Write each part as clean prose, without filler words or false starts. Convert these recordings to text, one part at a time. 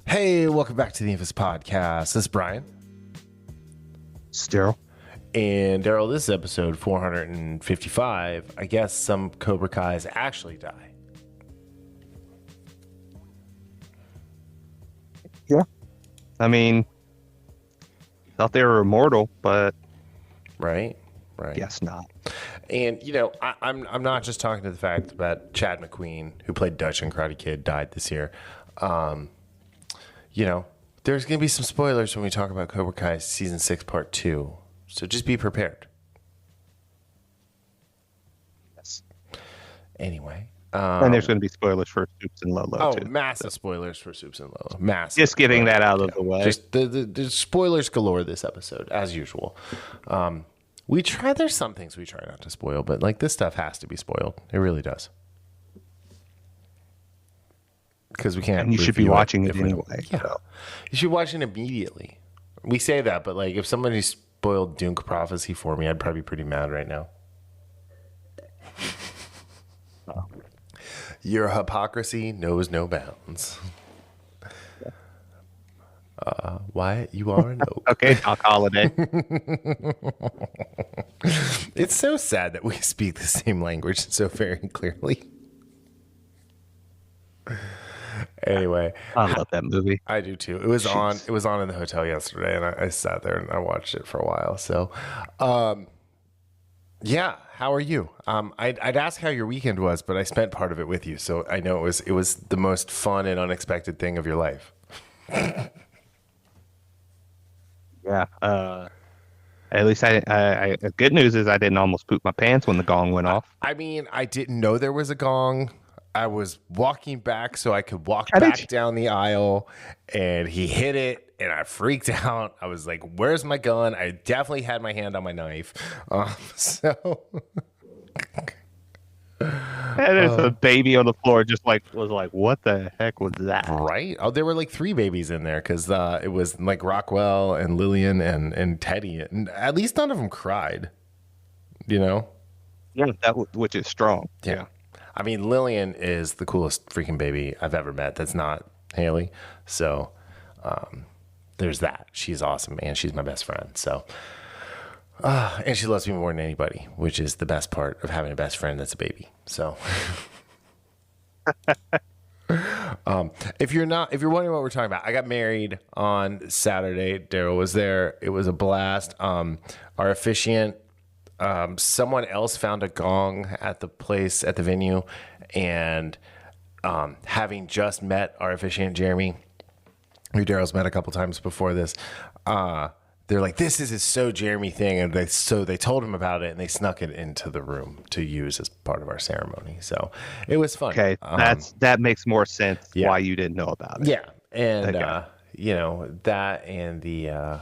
Hey, welcome back to the Infamous Podcast. This is Brian. It's Darryl. And Darryl, this is episode 455. I guess some Cobra Kais actually die. Yeah. I mean, thought they were immortal, but Right? guess not. And, you know, I'm not just talking to the fact that Chad McQueen, who played Dutch in Karate Kid, died this year. You know, there's going to be some spoilers when we talk about Cobra Kai Season 6, Part 2. So just be prepared. Yes. Anyway. And there's going to be spoilers for Supes and Lolo, too. Massive spoilers for Supes and Lolo. Massive. Just getting that out of the way. Just the spoilers galore this episode, as usual. There's some things we try not to spoil, but like this stuff has to be spoiled. It really does. Because we can't. And you should be watching it anyway. Yeah. So. You should watch it immediately. We say that, but like if somebody spoiled Dune Prophecy for me, I'd probably be pretty mad right now. Oh. Your hypocrisy knows no bounds. Wyatt, you are an oak. Okay, Doc Holiday. It's so sad that we speak the same language so very clearly. Anyway, I love that movie. I do too. It was on in the hotel yesterday, and I sat there and I watched it for a while. So, yeah. How are you? I'd ask how your weekend was, but I spent part of it with you, so I know it was the most fun and unexpected thing of your life. Yeah. At least I good news is I didn't almost poop my pants when the gong went off. I mean, I didn't know there was a gong. I was walking back so I could walk back down the aisle, and he hit it, and I freaked out. I was like, where's my gun? I definitely had my hand on my knife. And there's a baby on the floor was like, what the heck was that? Right? Oh, there were like 3 babies in there because it was like Rockwell and Lillian and Teddy. And at least none of them cried, you know? Yeah, which is strong. Yeah. I mean, Lillian is the coolest freaking baby I've ever met. That's not Haley. So there's that. She's awesome, and she's my best friend. So, and she loves me more than anybody, which is the best part of having a best friend that's a baby. So, if you're wondering what we're talking about, I got married on Saturday. Darryl was there. It was a blast. Our officiant. Someone else found a gong at the venue, and having just met our officiant Jeremy, who Darryl's met a couple times before this, they're like, "This is a so Jeremy thing," and they told him about it, and they snuck it into the room to use as part of our ceremony. So it was fun. Okay, that makes more sense. Yeah. Why you didn't know about it? Yeah, and you know that and the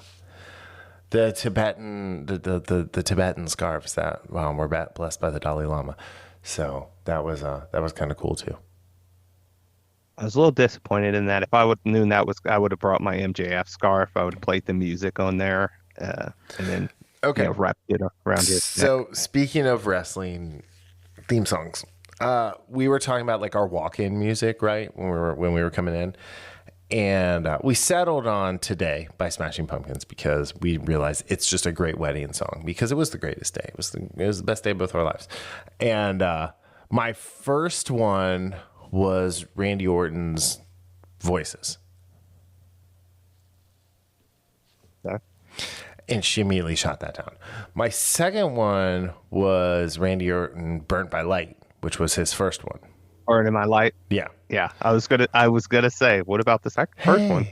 Tibetan, the Tibetan scarves that were blessed by the Dalai Lama, so that was kind of cool too. I was a little disappointed in that. If I would have known I would have brought my MJF scarf. I would have played the music on there, and then wrapped it around it. So speaking of wrestling theme songs, we were talking about like our walk-in music, right? When we were coming in. And we settled on Today by Smashing Pumpkins because we realized it's just a great wedding song because it was the greatest day. It was the best day of both our lives. And my first one was Randy Orton's Voices. Yeah. And she immediately shot that down. My second one was Randy Orton Burnt by Light, which was his first one. Or in my light. Yeah. Yeah. I was gonna say, what about the first one?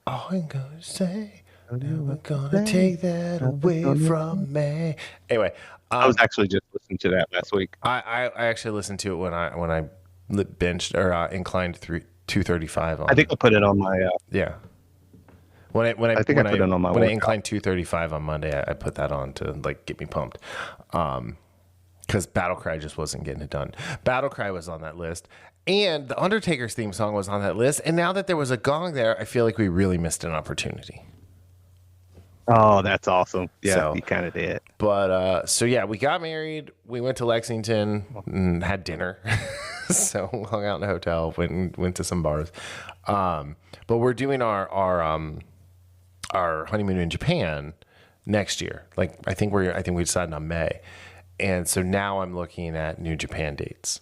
All I'm gonna say, never gonna take that away from me. Anyway, I was actually just listening to that last week. I actually listened to it when I binged or inclined through 235 on. I think I put it on my. Yeah. When I put it on my. When I inclined 235 on Monday, I put that on to like get me pumped. Because Battle Cry just wasn't getting it done. Battle Cry was on that list. And the Undertaker's theme song was on that list. And now that there was a gong there, I feel like we really missed an opportunity. Oh, that's awesome. Yeah, So- you kind of did. But so yeah, we got married. We went to Lexington and had dinner. So hung out in a hotel, went to some bars. But we're doing our honeymoon in Japan next year. Like I think we decided on May. And so now I'm looking at new Japan dates.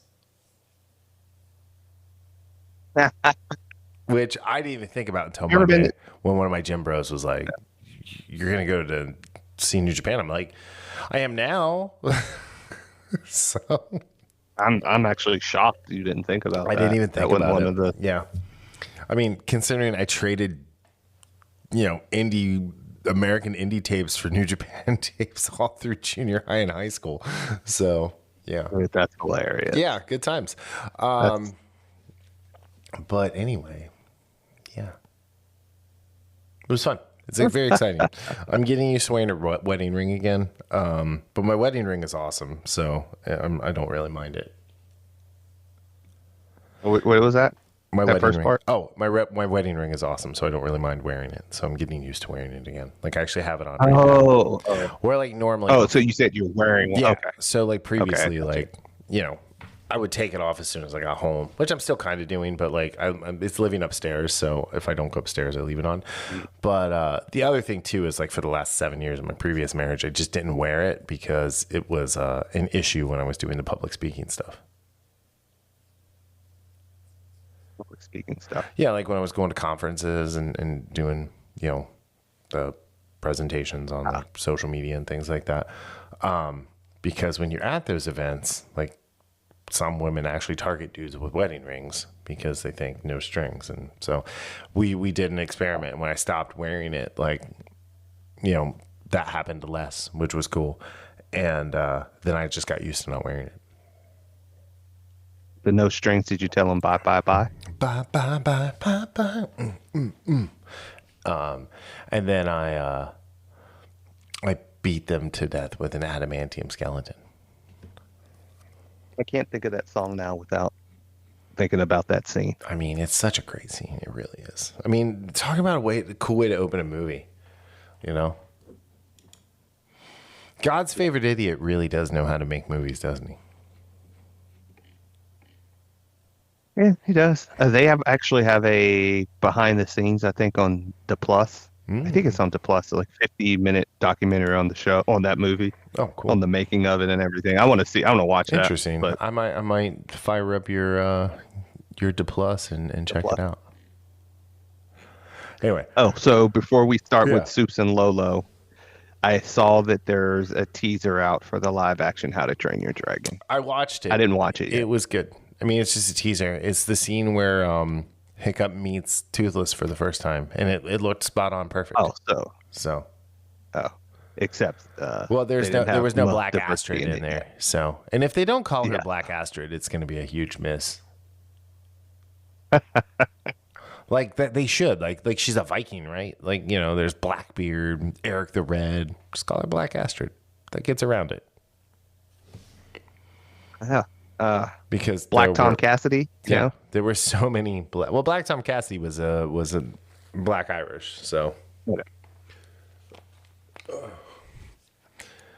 Which I didn't even think about until Monday when one of my gym bros was like, "You're going to go to see New Japan." I'm like, "I am now." So I'm actually shocked you didn't think about that. I didn't even think about one it. Of the... Yeah. I mean, considering I traded, American indie tapes for New Japan tapes all through junior high and high school. So, yeah. That's hilarious. Yeah, good times. But anyway, yeah. It was fun. It's like very exciting. I'm getting used to wearing a wedding ring again. But my wedding ring is awesome, so I don't really mind it. What was that? My that wedding first ring. part? Oh, my wedding ring is awesome, so I don't really mind wearing it. So I'm getting used to wearing it again. Like I actually have it on. Right now. Where like normally. Oh, so you said you're wearing one. Yeah. Okay. So like previously, I would take it off as soon as I got home, which I'm still kind of doing, but like it's living upstairs. So if I don't go upstairs, I leave it on. But the other thing too is like for the last 7 years of my previous marriage, I just didn't wear it because it was an issue when I was doing the public speaking stuff. Public speaking stuff. Yeah, like when I was going to conferences and doing, the presentations on like social media and things like that. Because when you're at those events, like some women actually target dudes with wedding rings because they think no strings. And so we did an experiment. When I stopped wearing it, like, that happened less, which was cool. And then I just got used to not wearing it. The no strings, did you tell them bye, bye, bye? Bye, bye, bye, bye, bye. And then I beat them to death with an adamantium skeleton. I can't think of that song now without thinking about that scene. I mean, it's such a great scene. It really is. I mean, talk about a cool way to open a movie, God's favorite idiot really does know how to make movies, doesn't he? Yeah, he does. They actually have a behind the scenes, I think, on the Plus. I think it's on the Plus, like 50-minute documentary on the show, on that movie. Oh, cool. On the making of it and everything. I want to watch that. Interesting. But I might fire up your D Plus and check it out. Anyway. Oh, so before we start with Supes and Lolo, I saw that there's a teaser out for the live action How to Train Your Dragon. I watched it. I didn't watch it yet. It was good. I mean, it's just a teaser. It's the scene where Hiccup meets Toothless for the first time, and it looked spot on perfect. Oh, except well, there was no Black Astrid in there. So, and if they don't call her Black Astrid, it's going to be a huge miss. Like that, they should like she's a Viking, right? Like there's Blackbeard, Eric the Red. Just call her Black Astrid. That gets around it. Yeah. Because Black Tom Cassidy, there were so many. Black Tom Cassidy was a Black Irish, so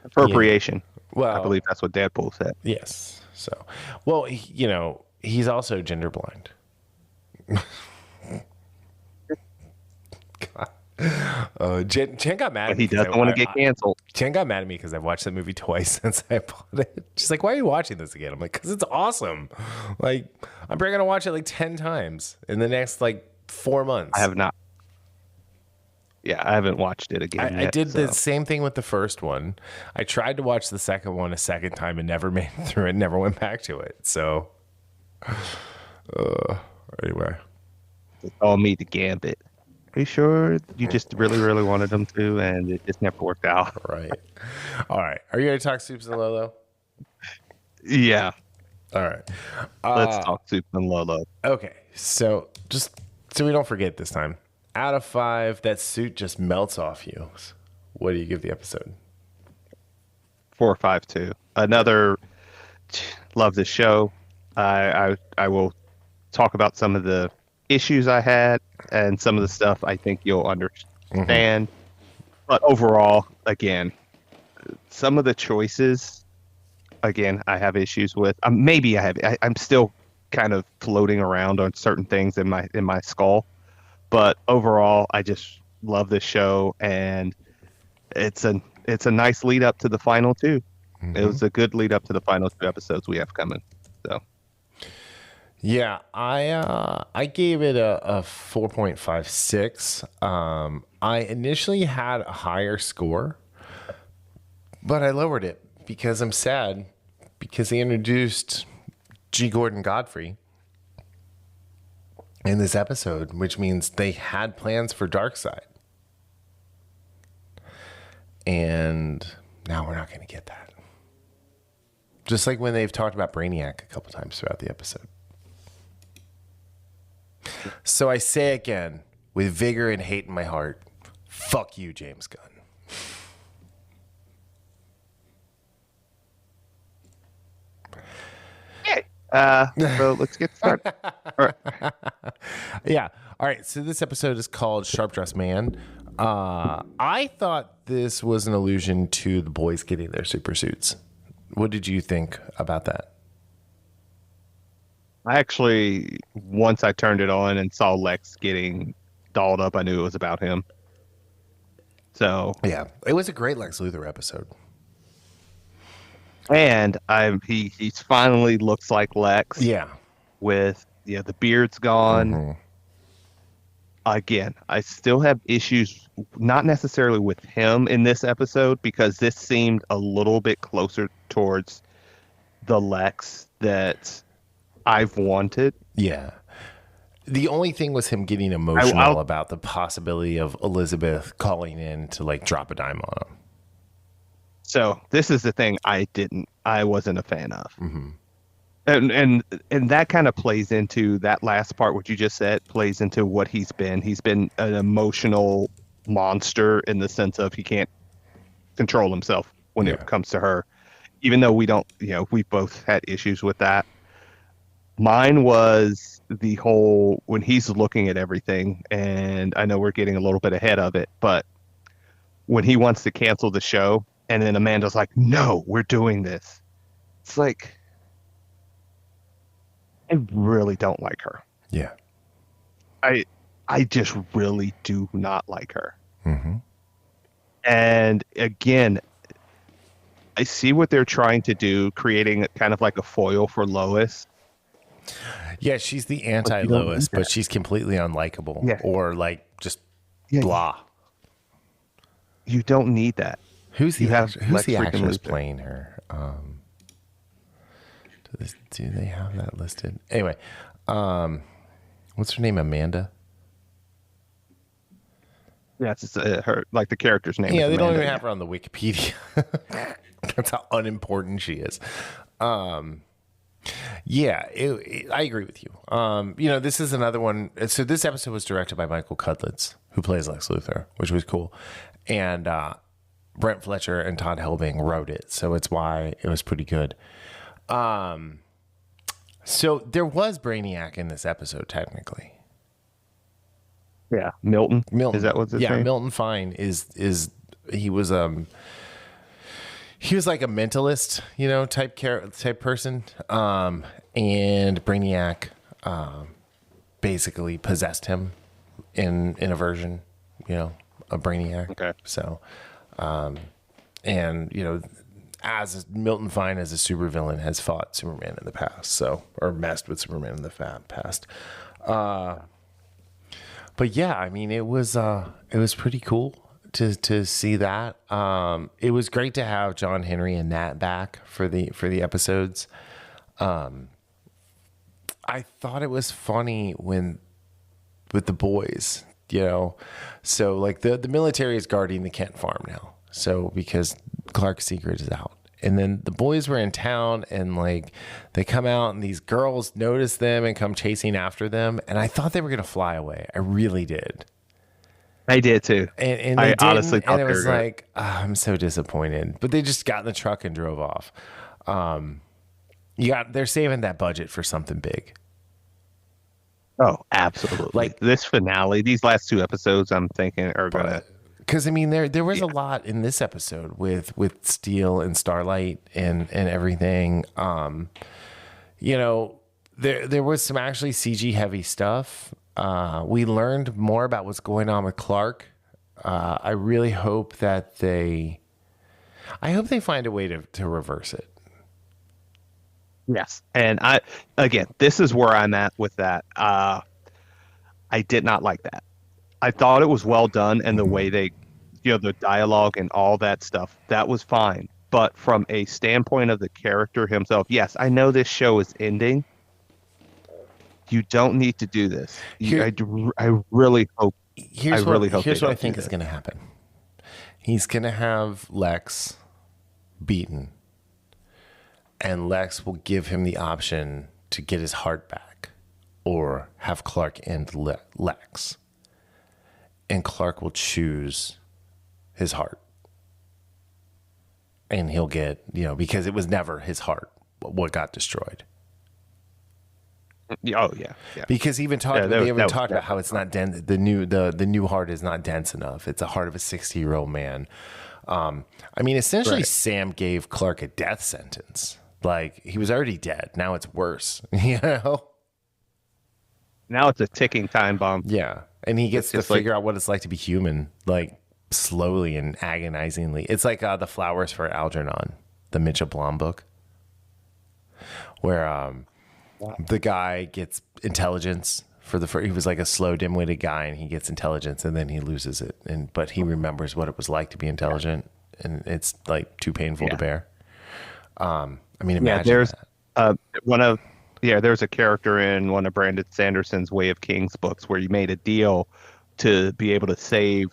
appropriation. Well, I believe that's what Deadpool said. Yes. So, well, he's also gender blind. Jen got mad at me. He doesn't want to get canceled. Jen got mad at me because I've watched that movie twice since I bought it. She's like, "Why are you watching this again?" I'm like, "Because it's awesome. Like, I'm probably gonna watch it like 10 times in the next 4 months." I have not. Yeah, I haven't watched it again. I did the same thing with the first one. I tried to watch the second one a second time and never made it through it. Never went back to it. So, anyway, it's all me to Gambit. Are you sure you just really, really wanted them to, and it just never worked out? Right. All right. Are you going to talk Supes and Lolo? Yeah. All right. Let's talk Supes and Lolo. Okay. So just so we don't forget this time, out of 5, that suit just melts off you. What do you give the episode? 4 or 5 too. Another. Love the show. I will talk about some of the issues I had and some of the stuff I think you'll understand. But overall, again, some of the choices, again, I have issues with. Maybe I have. I'm still kind of floating around on certain things in my skull. But overall, I just love this show, and it's a nice lead up to the final two. It was a good lead up to the final two episodes we have coming. So Yeah, I gave it a 4.56. I initially had a higher score, but I lowered it because I'm sad because they introduced Gordon Godfrey in this episode, which means they had plans for Darkseid. And now we're not going to get that. Just like when they've talked about Brainiac a couple times throughout the episode. So I say again, with vigor and hate in my heart, fuck you, James Gunn. So let's get started. All right. Yeah. All right. So this episode is called Sharp Dressed Man. I thought this was an allusion to the boys getting their super suits. What did you think about that? I actually, once I turned it on and saw Lex getting dolled up, I knew it was about him. So Yeah, it was a great Lex Luthor episode. and he finally looks like Lex. Yeah. With the beard's gone. Mm-hmm. Again, I still have issues, not necessarily with him in this episode, because this seemed a little bit closer towards the Lex that I've wanted. Yeah. The only thing was him getting emotional about the possibility of Elizabeth calling in to like drop a dime on him. So this is the thing I wasn't a fan of. Mm-hmm. And that kind of plays into that last part, what you just said, plays into what he's been. He's been an emotional monster in the sense of he can't control himself when it comes to her. Even though we don't, we both had issues with that. Mine was the whole, when he's looking at everything, and I know we're getting a little bit ahead of it, but when he wants to cancel the show, and then Amanda's like, no, we're doing this. It's like, I really don't like her. Yeah. I just really do not like her. Mm-hmm. And again, I see what they're trying to do, creating kind of like a foil for Lois. Yeah, she's the anti-Lois, but she's completely unlikable or like just blah. You don't need that. Who's the actress playing her? Do they have that listed? Anyway, what's her name? Amanda? Yeah, it's her, like the character's name. Yeah, they Amanda. don't even have her on the Wikipedia. That's how unimportant she is. Yeah, I agree with you. This is another one. So this episode was directed by Michael Cudlitz, who plays Lex Luthor, which was cool. And Brent Fletcher and Todd Helbing wrote it. So it's why it was pretty good. So there was Brainiac in this episode, technically. Yeah, Milton. Is that what's his name? Milton Fine is he was like a mentalist, type person. And Brainiac basically possessed him in a version, of Brainiac. Okay. So as Milton Fine as a supervillain has fought Superman in the past, or messed with Superman in the past. But yeah, I mean, it was pretty cool to see that. It was great to have John Henry and Nat back for the episodes. I thought it was funny with the boys, so like the military is guarding the Kent farm now. So because Clark's secret is out. And then the boys were in town and like they come out and these girls notice them and come chasing after them. And I thought they were going to fly away. I really did. I did too. And I honestly thought and it was like, I'm so disappointed. But they just got in the truck and drove off. They're saving that budget for something big. Oh, absolutely. Like this finale, these last two episodes, I'm thinking are going to. Because I mean, there was a lot in this episode with Steel and Starlight and everything. there was some actually CG heavy stuff. We learned more about what's going on with Clark. I really hope that I hope they find a way to reverse it. Yes. And again, this is where I'm at with that. I did not like that. I thought it was well done, and the way they, the dialogue and all that stuff, that was fine. But from a standpoint of the character himself, yes, I know this show is ending. You don't need to do this. I really hope. Here's what I think is going to happen. He's going to have Lex beaten, and Lex will give him the option to get his heart back, or have Clark end Lex, and Clark will choose his heart, and he'll get, because it was never his heart what got destroyed. Oh yeah. Because they even talked about how it's not dense. The new heart is not dense enough. It's a heart of a 60-year-old man. Essentially, right. Sam gave Clark a death sentence. Like, he was already dead. Now it's worse. Now it's a ticking time bomb. Yeah, and he gets to figure out what it's like to be human, like slowly and agonizingly. It's like the Flowers for Algernon, the Mitchell Blom book, where the guy gets intelligence he was like a slow, dim-witted guy, and he gets intelligence, and then he loses it. But he remembers what it was like to be intelligent, and it's like too painful to bear. Imagine there's that. There's a character in one of Brandon Sanderson's Way of Kings books where he made a deal to be able to save,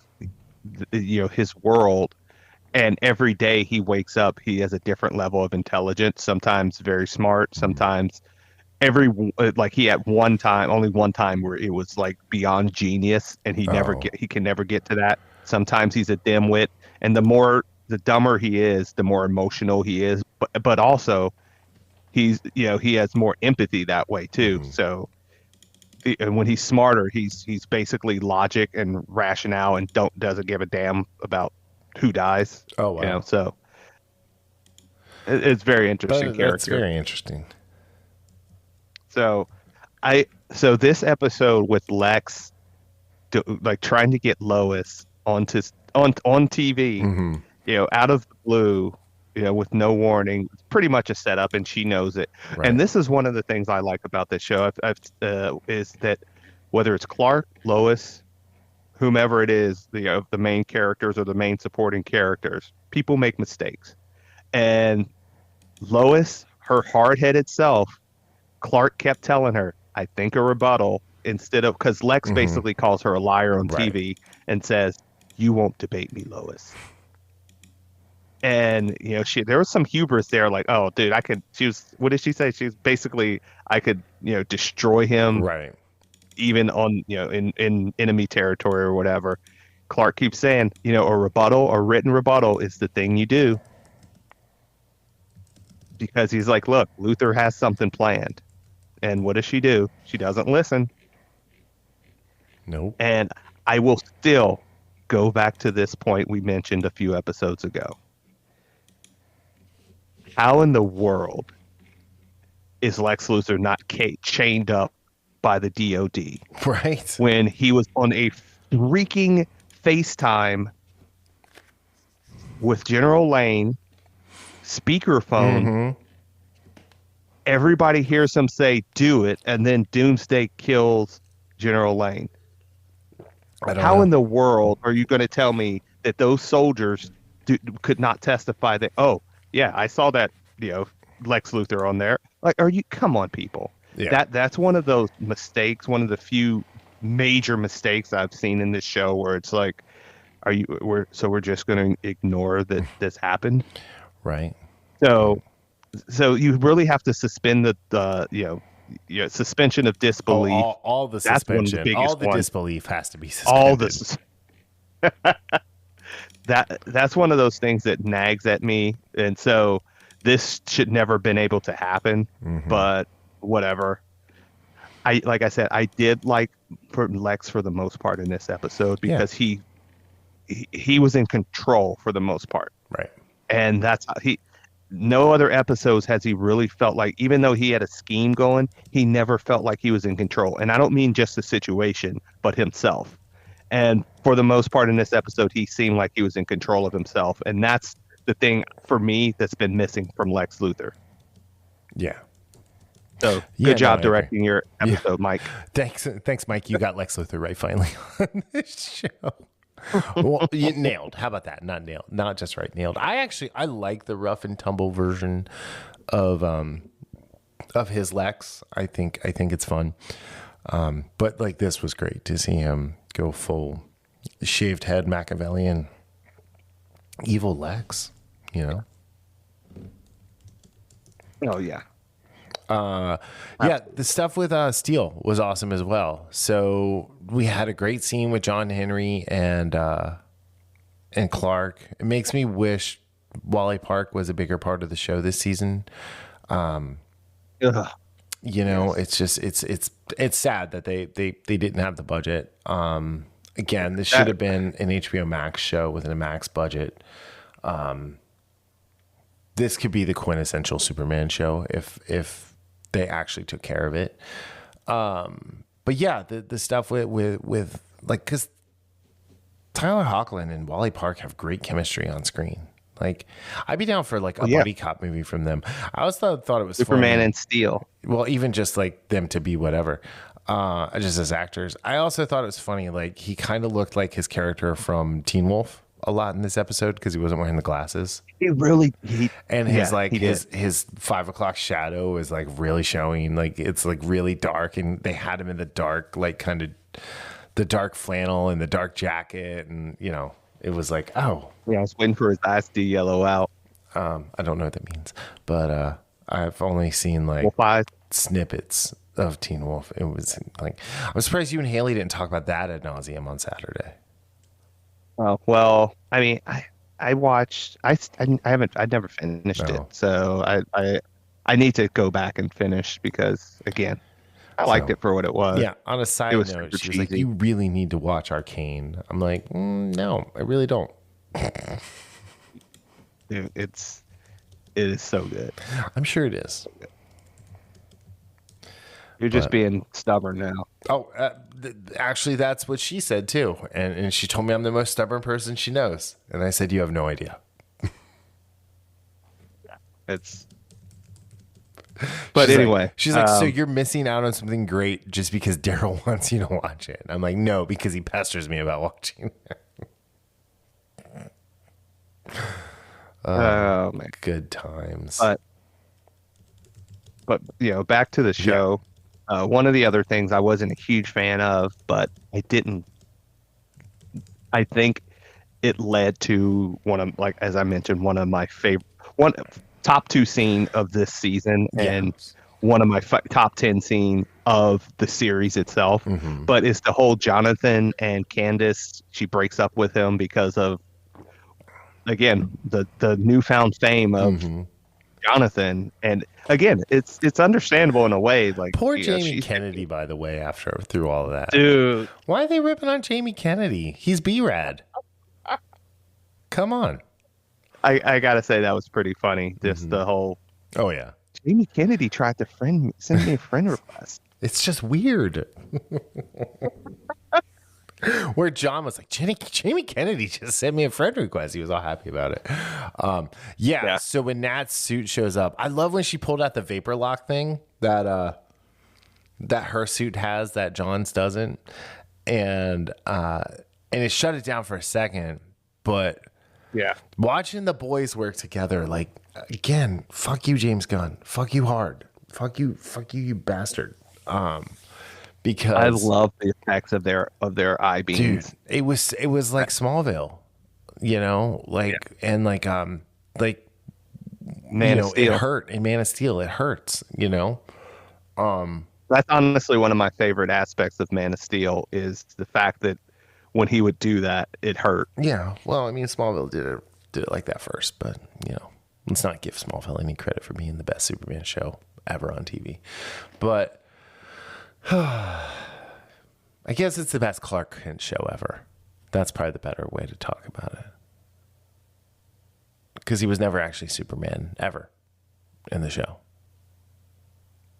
his world. And every day he wakes up, he has a different level of intelligence. Sometimes very smart, sometimes he had only one time where it was like beyond genius, and he can never get to that. Sometimes he's a dimwit, and the dumber he is, the more emotional he is, but also he has more empathy that way too. Mm-hmm. So, and when he's smarter, he's basically logic and rationale, and doesn't give a damn about who dies. Oh wow! So it's very interesting character. That's very interesting. So this episode with Lex, trying to get Lois on TV, mm-hmm. Out of the blue, with no warning, it's pretty much a setup, and she knows it. Right. And this is one of the things I like about this show, is that whether it's Clark, Lois, whomever it is, the main characters or the main supporting characters, people make mistakes, and Lois, her hard-headed self, Clark kept telling her, I think a rebuttal, because Lex mm-hmm. basically calls her a liar on TV and says, you won't debate me, Lois. And, there was some hubris there, like, oh, dude, what did she say? She was basically, I could, destroy him. Right. Even on, in enemy territory or whatever. Clark keeps saying, a written rebuttal is the thing you do. Because he's like, look, Luthor has something planned. And what does she do? She doesn't listen. Nope. And I will still go back to this point we mentioned a few episodes ago. How in the world is Lex Luthor not chained up by the DOD? Right. When he was on a freaking FaceTime with General Lane, speakerphone. Mm-hmm. Everybody hears him say, do it, and then Doomsday kills General Lane. How in the world are you going to tell me that those soldiers could not testify that, oh, yeah, I saw that, Lex Luthor on there? Like, come on, people. Yeah. That's one of those mistakes, one of the few major mistakes I've seen in this show where it's like, we're just going to ignore that this happened? Right. So you really have to suspend the suspension of disbelief. All the suspension, all the disbelief has to be suspended. All this. That's one of those things that nags at me, and so this should never have been able to happen. Mm-hmm. But whatever. Like I said, I did like Lex for the most part in this episode because he was in control for the most part. Right. And that's no other episodes has he really felt like, even though he had a scheme going, he never felt like he was in control. And I don't mean just the situation, but himself. And for the most part in this episode, he seemed like he was in control of himself. And that's the thing for me that's been missing from Lex Luthor. Yeah. So Yeah, good job no, I agree. directing your episode, Mike. Thanks, Mike. You got Lex Luthor right finally on this show. Well, you nailed. How about that? Not nailed. Not just right. Nailed. I like the rough and tumble version of his Lex. I think it's fun. But like this was great to see him go full shaved head Machiavellian evil Lex, you know? Oh, yeah. Yeah, the stuff with Steel was awesome as well. So we had a great scene with John Henry and Clark. It makes me wish Wally Park was a bigger part of the show this season. Ugh. You know, it's just it's sad that they didn't have the budget. Again, this should have been an HBO Max show with a Max budget. This could be the quintessential Superman show if they actually took care of it. But yeah, the stuff with like, because Tyler Hoechlin and Wally Park have great chemistry on screen. Like, I'd be down for like a buddy cop movie from them. I always thought it was Superman funny. and Steel. Well, even just like them to be whatever, just as actors. I also thought it was funny. Like, he kind of looked like his character from Teen Wolf a lot in this episode because he wasn't wearing the glasses. He really, and his 5 o'clock shadow is like really showing. Like, it's like really dark, and they had him in the dark, like kind of the dark flannel and the dark jacket, and you know, it was like, oh. Yeah, I was waiting for his eyes to yellow out. I don't know what that means, but I've only seen like Wolf eyes. snippets of Teen Wolf. It was like, I'm surprised you and Haley didn't talk about that ad nauseum on Saturday. Oh, well, I mean, I watched. I never finished it, so I need to go back and finish because again, I liked it for what it was. Yeah. On a side note, she was like, "You really need to watch Arcane." I'm like, no, I really don't. Dude, it is so good. I'm sure it is. You're just being stubborn now. Oh, actually, that's what she said too, and she told me I'm the most stubborn person she knows, and I said, "You have no idea." But anyway, she's like, so you're missing out on something great just because Darryl wants you to watch it. And I'm like, no, because he pesters me about watching it. Oh man, good times. But you know, back to the show. Yeah. One of the other things I wasn't a huge fan of, but I think it led to one of, like as I mentioned, one of my favorite top 2 scene of this season, and one of my top 10 scene of the series itself. Mm-hmm. But it's the whole Jonathan and Candace. She breaks up with him because of, again, the newfound fame of Jonathan. And again, it's understandable in a way. Like, poor Jamie Kennedy, by the way, through all of that. Dude, why are they ripping on Jamie Kennedy? He's B-Rad. Come on. I gotta say that was pretty funny. Just the whole. Oh yeah. Jamie Kennedy tried to send me a friend request. It's just weird. Where John was like, Jamie Kennedy just sent me a friend request. He was all happy about it. Yeah. So when Nat's suit shows up, I love when she pulled out the vapor lock thing that her suit has that John's doesn't, and it shut it down for a second, but. Yeah. Watching the boys work together, like, again, fuck you, James Gunn. Fuck you hard. Fuck you, you bastard. Because I love the effects of their eye beams. Dude, it was like Smallville, you know, and like Man of Steel. It hurt in Man of Steel. It hurts, you know. That's honestly one of my favorite aspects of Man of Steel is the fact that when he would do that, it hurt. Yeah. Well, I mean, Smallville did it like that first, but you know, let's not give Smallville any credit for being the best Superman show ever on TV. But I guess it's the best Clark Kent show ever. That's probably the better way to talk about it. because he was never actually Superman ever in the show.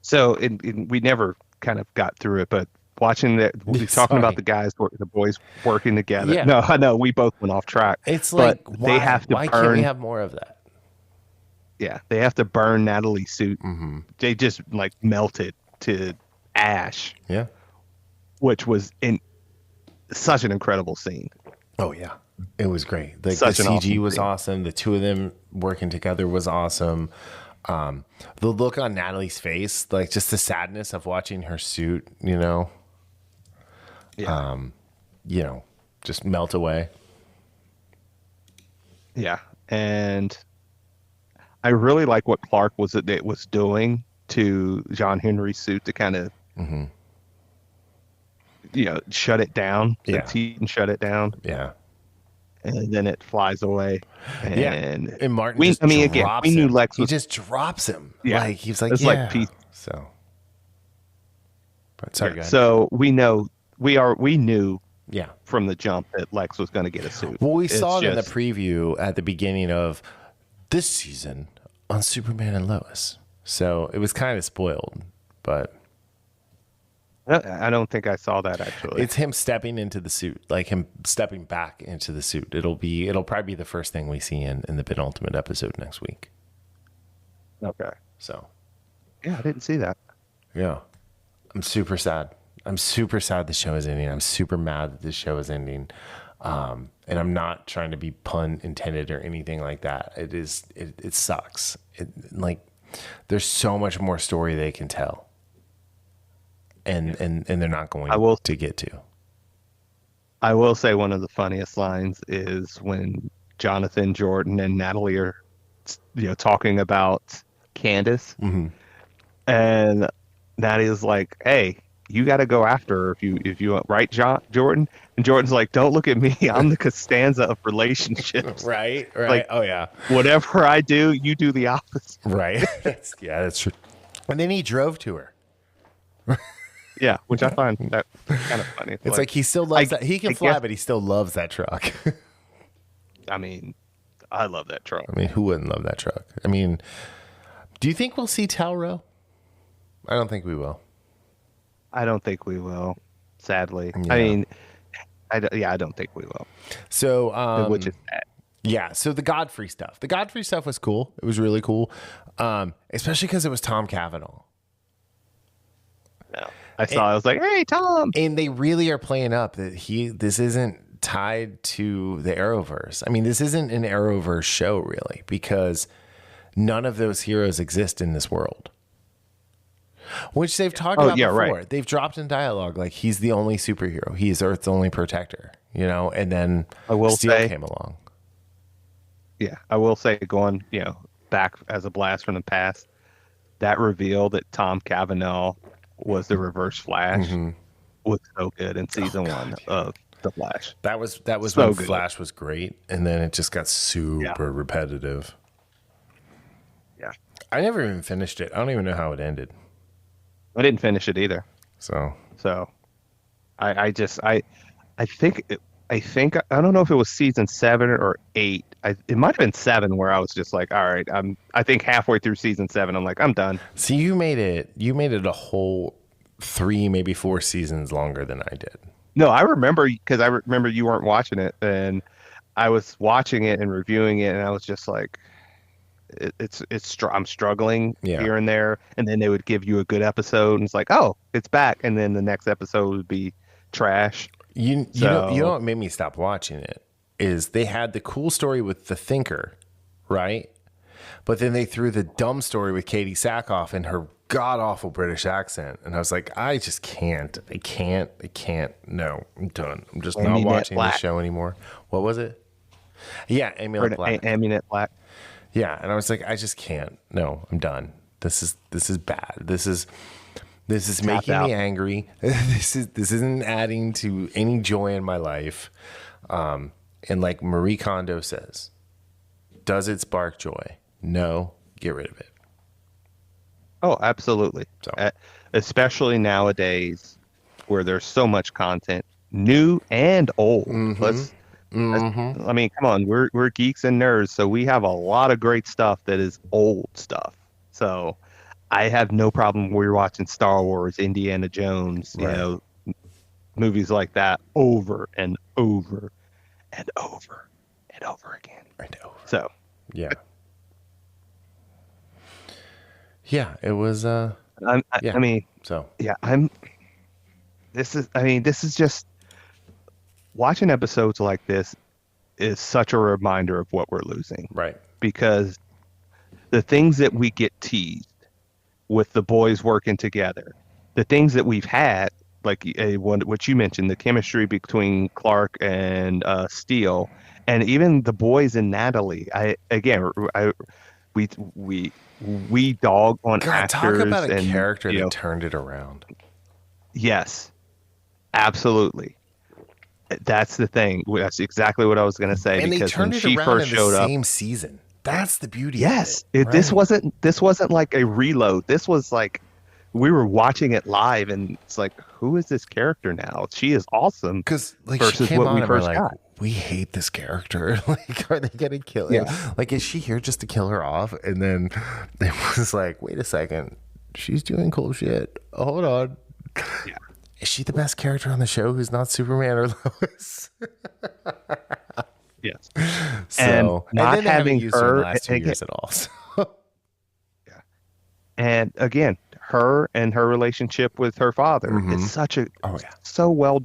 So we never kind of got through it, but watching that, we were talking about the boys working together. Yeah. No, I know we both went off track. It's but like, why? They have to why burn, can't we have more of that? Yeah, they have to burn Natalie's suit. Mm-hmm. They just like melted to ash. Yeah. Which was in such an incredible scene. Oh yeah, it was great. The CG was awesome. The two of them working together was awesome. The look on Natalie's face, like just the sadness of watching her suit, yeah. Just melt away. Yeah, and I really like what Clark was doing to John Henry's suit to kind of, shut it down. Yeah, and shut it down. Yeah, and then it flies away. And Martin. We knew Lex. He just drops him. Yeah, like he's like, it's like peace. So, but sorry, guys. So we knew Yeah, from the jump that Lex was going to get a suit. Well, we saw it in the preview at the beginning of this season on Superman and Lois. So it was kind of spoiled, but I don't think I saw that actually. It's him stepping into the suit, like him stepping back into the suit. It'll probably be the first thing we see in the penultimate episode next week. Okay. So, yeah, I didn't see that. Yeah. I'm super sad. I'm super sad the show is ending. I'm super mad that this show is ending. And I'm not trying to be pun intended or anything like that. It sucks. There's so much more story they can tell. And they're not going to get to. I will say one of the funniest lines is when Jonathan, Jordan, and Natalie are, talking about Candace. Mm-hmm. And Natalie's like, hey, you got to go after her if you want, right, Jordan? And Jordan's like, don't look at me. I'm the Costanza of relationships. Right. Like, oh, yeah. Whatever I do, you do the opposite. Right. That's true. And then he drove to her. Yeah, which I find that kind of funny. It's like he still loves that. He can fly, but he still loves that truck. I mean, I love that truck. I mean, who wouldn't love that truck? I mean, do you think we'll see Talrow? I don't think we will. I don't think we will, sadly. Yeah. I mean, I don't think we will. So, which is sad. Yeah, so the Godfrey stuff. The Godfrey stuff was cool. It was really cool, especially because it was Tom Cavanagh. No, I was like, hey, Tom. And they really are playing up that this isn't tied to the Arrowverse. I mean, this isn't an Arrowverse show, really, because none of those heroes exist in this world. Which they've talked about before. Right. They've dropped in dialogue like he's the only superhero. He's Earth's only protector, and then Steel came along. Yeah, I will say going, back as a blast from the past, that reveal that Tom Cavanagh was the Reverse Flash was so good in season 1 of The Flash. That was so when good. Flash was great, and then it just got super repetitive. Yeah. I never even finished it. I don't even know how it ended. I didn't finish it either. So I think I don't know if it was season 7 or 8. It might have been 7 where I was just like, all right, I think halfway through season 7, I'm like, I'm done. See, you made it a whole 3, maybe 4 seasons longer than I did. No, I remember because I remember you weren't watching it, and I was watching it and reviewing it, and I was just like, I'm struggling here and there, and then they would give you a good episode, and it's like, oh, it's back, and then the next episode would be trash. You know what made me stop watching it is they had the cool story with the Thinker, right? But then they threw the dumb story with Katie Sackhoff and her god awful British accent, and I was like, I just can't. I can't. No, I'm done. I'm just not watching this show anymore. What was it? Yeah, Amulet Black. Amulet Black. Yeah, and I was like, I just can't. No, I'm done. This is bad. This is making me angry. This isn't adding to any joy in my life. And like Marie Kondo says, does it spark joy? No, get rid of it. Oh, absolutely. So. Especially nowadays where there's so much content, new and old. I mean, come on, we're geeks and nerds, so we have a lot of great stuff that is old stuff. So I have no problem rewatching Star Wars, Indiana Jones, Right. movies like that over and over and over and over again. I know. So Yeah. Yeah, it was yeah. I mean, So, yeah, this is just watching episodes like this is such a reminder of what we're losing, right. because the things that we get teased with the boys working together, the things that we've had, like what you mentioned, the chemistry between Clark and Steele, and even the boys and Natalie. We we dog on God, talk actors about a and character that turned it around. yes, absolutely. That's the thing. That's exactly what I was going to say. And they Because turned when it she around first in the showed up, same season. That's the beauty yes, of it. this Right? wasn't like a reload. This was like we were watching it live, and it's like, who is this character now? She is awesome Because like she versus came what on we and we're first like, got. we hate this character. Like, are they gonna kill Yeah, him? Like, is she here just to kill her off? And then it was like, wait a second, she's doing cool shit. Hold on. yeah. Is she the best character on the show who's not Superman or Lois? Yes. And So, and not then they haven't having used her in the her last 2 again, years at all. So, yeah. And again, her and her relationship with her father is such a oh yeah, so well.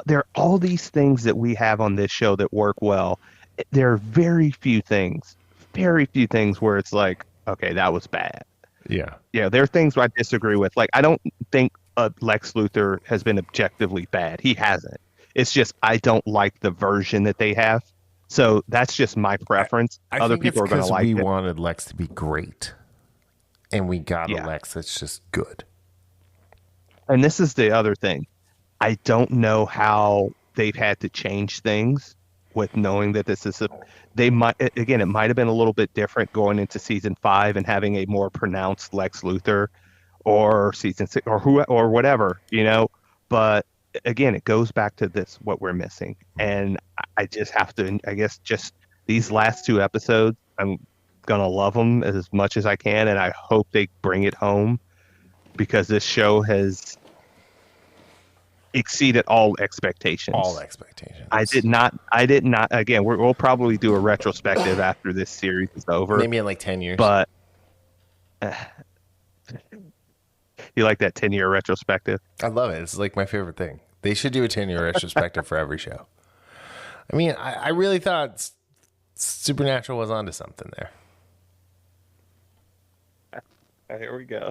There are all these things that we have on this show that work well. There are very few things where it's like, okay, that was bad. yeah. Yeah, there are things I disagree with. Like, I don't think Lex Luthor has been objectively bad. He hasn't. It's just I don't like the version that they have. So that's just my preference. I Other think it's people are going to because like we it. wanted Lex to be great, and we got a Yeah. Lex that's just good. And this is the other thing. I don't know how they've had to change things with knowing that they might, again, it might have been a little bit different going into season 5 and having a more pronounced Lex Luthor, or season 6 or whatever, but again, it goes back to this, what we're missing. And I just have to, I guess, just these last 2 episodes, I'm going to love them as much as I can. And I hope they bring it home, because this show has exceeded all expectations. All expectations. I did not. Again, we'll probably do a retrospective after this series is over. Maybe in like 10 years. But you like that 10-year retrospective? I love it. It's like my favorite thing. They should do a 10-year retrospective for every show. I mean, I really thought Supernatural was onto something there. Here we go.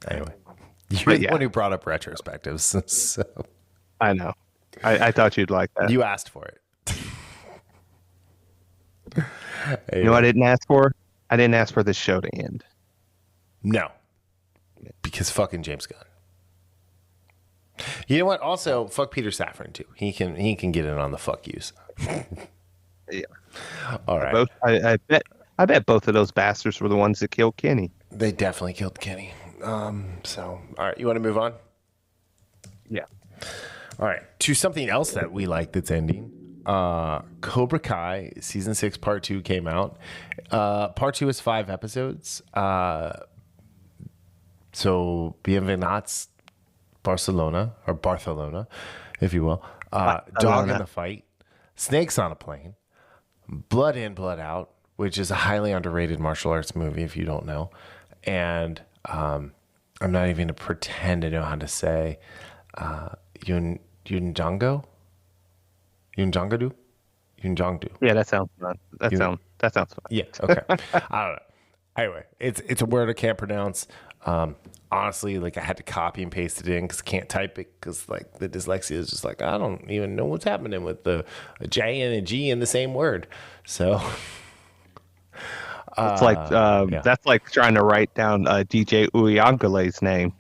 Anyway, you're the one who brought up retrospectives. So I know. I thought you'd like that. you asked for it. You know what I didn't ask for? I didn't ask for this show to end. No. Because fucking James Gunn. You know what? Also, fuck Peter Safran too. He can get in on the fuck yous. Yeah. All right. I bet both of those bastards were the ones that killed Kenny. They definitely killed Kenny. So, all right. You want to move on? Yeah. All right. To something else that we like that's ending. Cobra Kai season 6 part 2 came out. Part 2 is 5 episodes. So Bienvenats Barcelona, if you will. Dog in the fight, snakes on a plane, Blood In, Blood Out, which is a highly underrated martial arts movie if you don't know. And I'm not even going to pretend to know how to say Yunjangdu? Yunjangdu. Yeah, that sounds fun. That sounds fun. Yeah. Okay. I don't know. Anyway, it's a word I can't pronounce. Honestly, like I had to copy and paste it in because I can't type it because like the dyslexia is just like I don't even know what's happening with a J and a G in the same word. So It's like that's like trying to write down DJ Uyangale's name.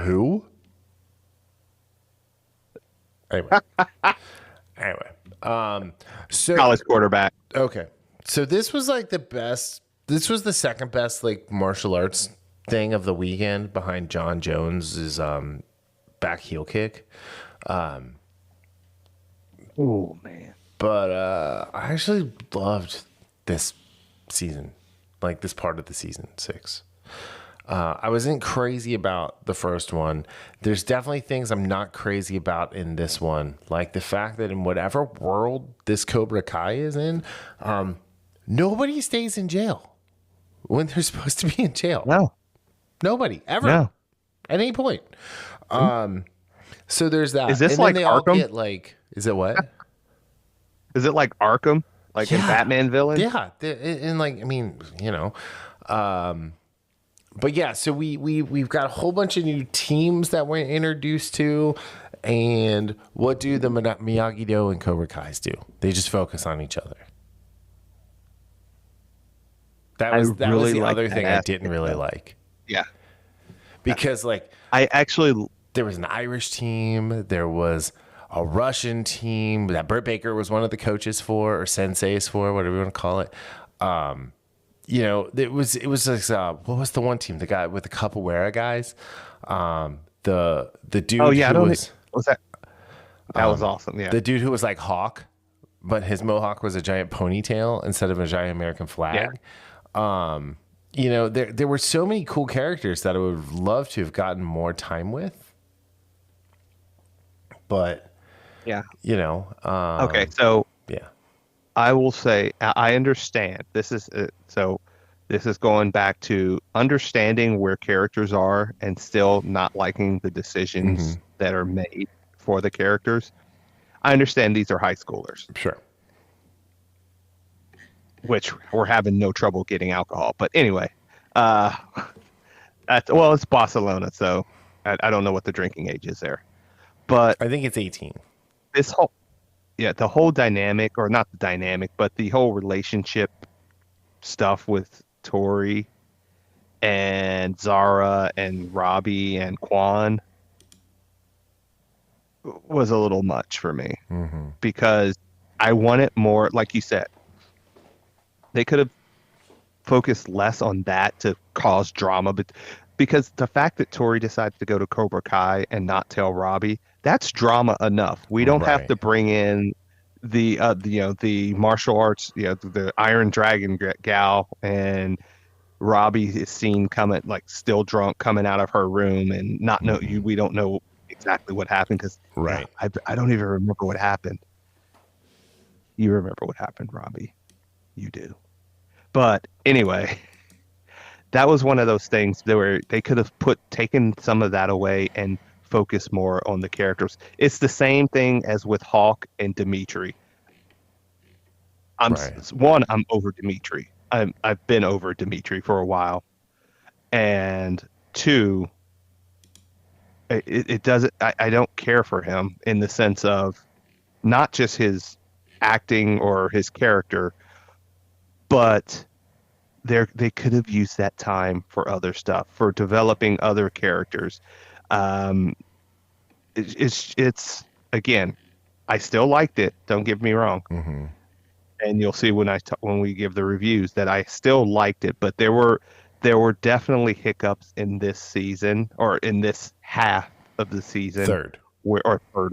Who? Anyway. So College quarterback. okay. So this was like the best. This was the second best like martial arts thing of the weekend behind John Jones's back heel kick. Oh man. But I actually loved this season, like this part of the season 6. I wasn't crazy about the first one. There's definitely things I'm not crazy about in this one, like the fact that in whatever world this Cobra Kai is in, nobody stays in jail when they're supposed to be in jail. No. Nobody ever No. at any point. So there's that. Is this and then like they all Arkham? get like, is it what? Is it like Arkham? Like a Batman villain? Yeah, and like I mean, but yeah. So we've got a whole bunch of new teams that we're introduced to, and what do the Miyagi-Do and Cobra Kai's do? They just focus on each other. That was the other thing I didn't really like. Yeah, because like I actually there was an Irish team, there was a Russian team that Burt Baker was one of the coaches for, or senseis for, whatever you want to call it. It was like what was the one team? The guy with the capoeira guys. The dude. Oh yeah, was that? That was awesome. Yeah, the dude who was like Hawk, but his mohawk was a giant ponytail instead of a giant American flag. Yeah. There were so many cool characters that I would love to have gotten more time with. But yeah, okay, so yeah, I will say I understand. This is going back to understanding where characters are and still not liking the decisions that are made for the characters. I understand these are high schoolers. Sure. Which we're having no trouble getting alcohol. But anyway, it's Barcelona, so I don't know what the drinking age is there. But I think it's 18. The whole dynamic, or not the dynamic, but the whole relationship stuff with Tori and Zara and Robbie and Quan was a little much for me because I wanted more, like you said. They could have focused less on that to cause drama, but because the fact that Tori decided to go to Cobra Kai and not tell Robbie, that's drama enough. We don't have to bring in the martial arts, the Iron Dragon gal, and Robbie is seen coming like still drunk coming out of her room and not know you. We don't know exactly what happened because I don't even remember what happened. You remember what happened, Robbie? You do. But anyway, that was one of those things where they could have taken some of that away and focus more on the characters. It's the same thing as with Hawk and Dimitri. I'm over Dimitri. I've been over Dimitri for a while, and two, it doesn't. I don't care for him in the sense of not just his acting or his character, but they could have used that time for other stuff, for developing other characters. It's again, I still liked it. Don't get me wrong. And you'll see when we give the reviews that I still liked it, but there were definitely hiccups in this season, or in this half of the season. Third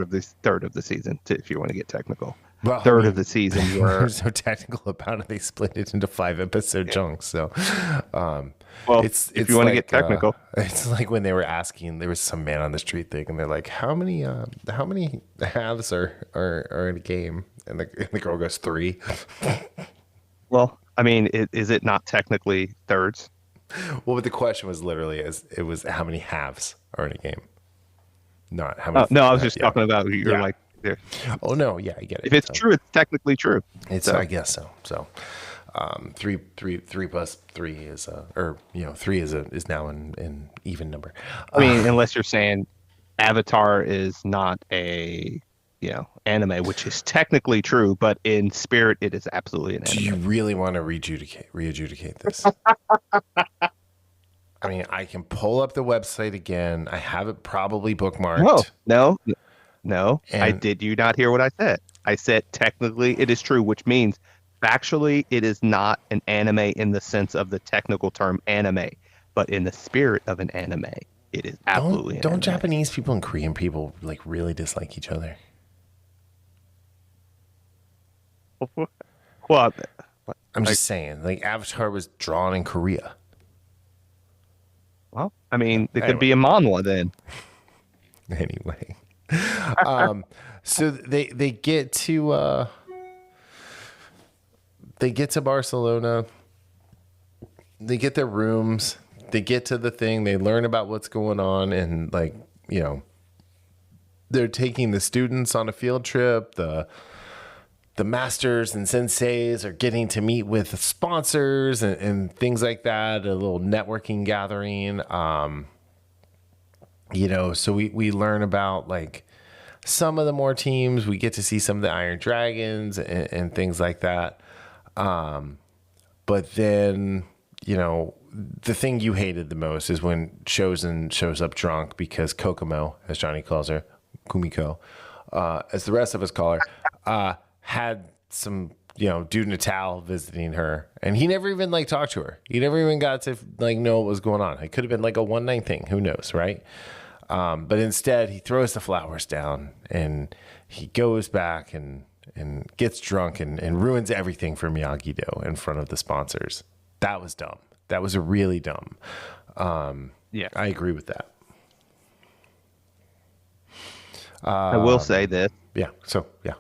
of the season, if you want to get technical. Well, of the season where there's no technical about it. They split it into 5 episode chunks. So, it's if you want to get technical, it's like when they were asking, there was some man on the street thing, and they're like, "How many halves are in a game?" And the girl goes 3. Well, I mean, is it not technically thirds? Well, but the question was literally how many halves are in a game, not how many. No, I was just talking about you're like. There. Oh no, yeah, I get it. If it's true, it's technically true. I guess so. So, 3 plus 3 is 3 is now an even number. I mean, unless you're saying Avatar is not a anime, which is technically true, but in spirit, it is absolutely an anime. Do you really want to re-adjudicate this? I mean, I can pull up the website again. I have it probably bookmarked. No, I did you not hear what I said? I said technically it is true, which means factually it is not an anime in the sense of the technical term anime, but in the spirit of an anime, it is absolutely. Don't Japanese people and Korean people like really dislike each other? Well, I'm just saying, like Avatar was drawn in Korea. well, I mean, it could Anyway. be a manhwa then. Anyway, so they get to Barcelona. They get their rooms. They get to the thing. They learn about what's going on, and like they're taking the students on a field trip. The masters and senseis are getting to meet with sponsors and things like that. A little networking gathering. So we learn about like some of the more teams. We get to see some of the Iron Dragons and things like that. But then, the thing you hated the most is when Chosen shows up drunk because Kokomo, as Johnny calls her, Kumiko, as the rest of us call her, had some, dude in a towel visiting her. And he never even like talked to her. He never even got to like know what was going on. It could have been like a one night thing. Who knows, right? But instead, he throws the flowers down and he goes back and gets drunk and ruins everything for Miyagi-Do in front of the sponsors. That was dumb. That was really dumb. Yeah, I agree with that. I will say this. Yeah. So, yeah.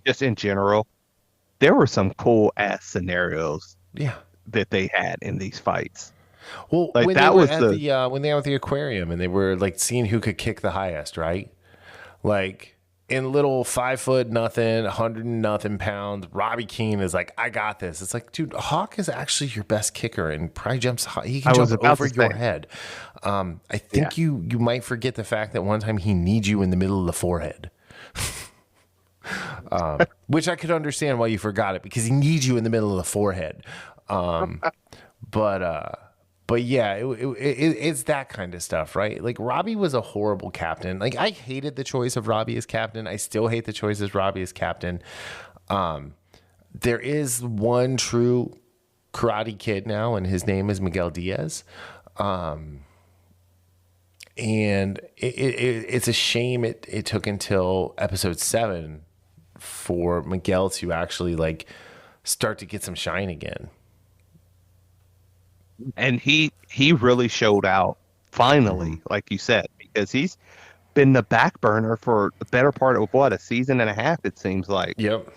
Just in general, there were some cool ass scenarios. Yeah. That they had in these fights. Well, like when that they were was at when they were at the aquarium and they were like seeing who could kick the highest, right? Like in little 5'0" nothing, 100 nothing pounds, Robbie Keane is like, I got this. It's like, dude, Hawk is actually your best kicker and probably jumps high. He can jump over your head. I think you might forget the fact that one time he needs you in the middle of the forehead. Which I could understand why you forgot it, because he needs you in the middle of the forehead. But yeah, it's that kind of stuff, right? Like Robbie was a horrible captain. Like I hated the choice of Robbie as captain. I still hate the choice of Robbie as captain. There is one true Karate Kid now, and his name is Miguel Diaz. And it's a shame it took until episode 7 for Miguel to actually like start to get some shine again. And he really showed out finally, like you said, because he's been the back burner for the better part of a season and a half, it seems like. Yep.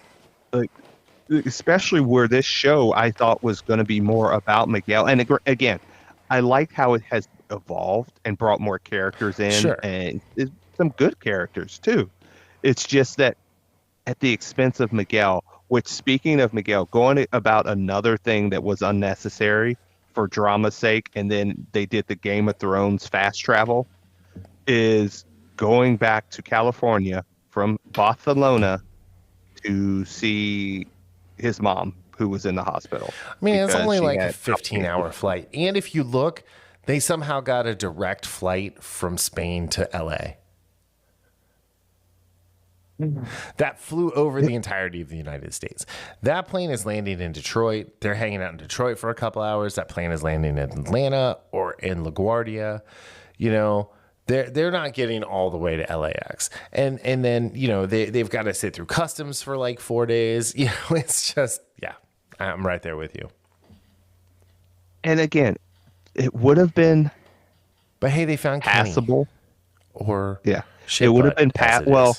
Like, especially where this show I thought was going to be more about Miguel. And again, I like how it has evolved and brought more characters in, sure, and some good characters too. It's just that at the expense of Miguel, which, speaking of Miguel, going about another thing that was unnecessary for drama's sake, and then they did the Game of Thrones fast travel, is going back to California from Barcelona to see his mom, who was in the hospital. I mean, it's only like a 15-hour flight. And if you look, they somehow got a direct flight from Spain to LA. That flew over the entirety of the United States. That plane is landing in Detroit. They're hanging out in Detroit for a couple hours. That plane is landing in Atlanta or in LaGuardia. They're not getting all the way to LAX. And then, they've got to sit through customs for like 4 days. It's just, yeah, I'm right there with you. And again, it would have been, but hey, they found passable. Kenny. Or yeah, it would have been well.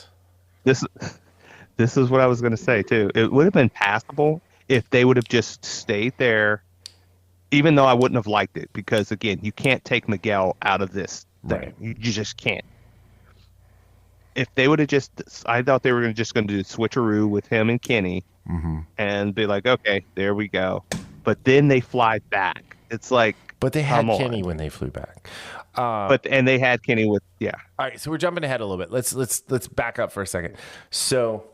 This is what I was going to say too. It would have been passable if they would have just stayed there, even though I wouldn't have liked it, because again, you can't take Miguel out of this thing. Right. You just can't. If they would have I thought they were just going to do switcheroo with him and Kenny, and be like, okay, there we go. But then they fly back. It's like, but they had Kenny when they flew back. And they had Kenny with, yeah. All right, so we're jumping ahead a little bit. Let's back up for a second. So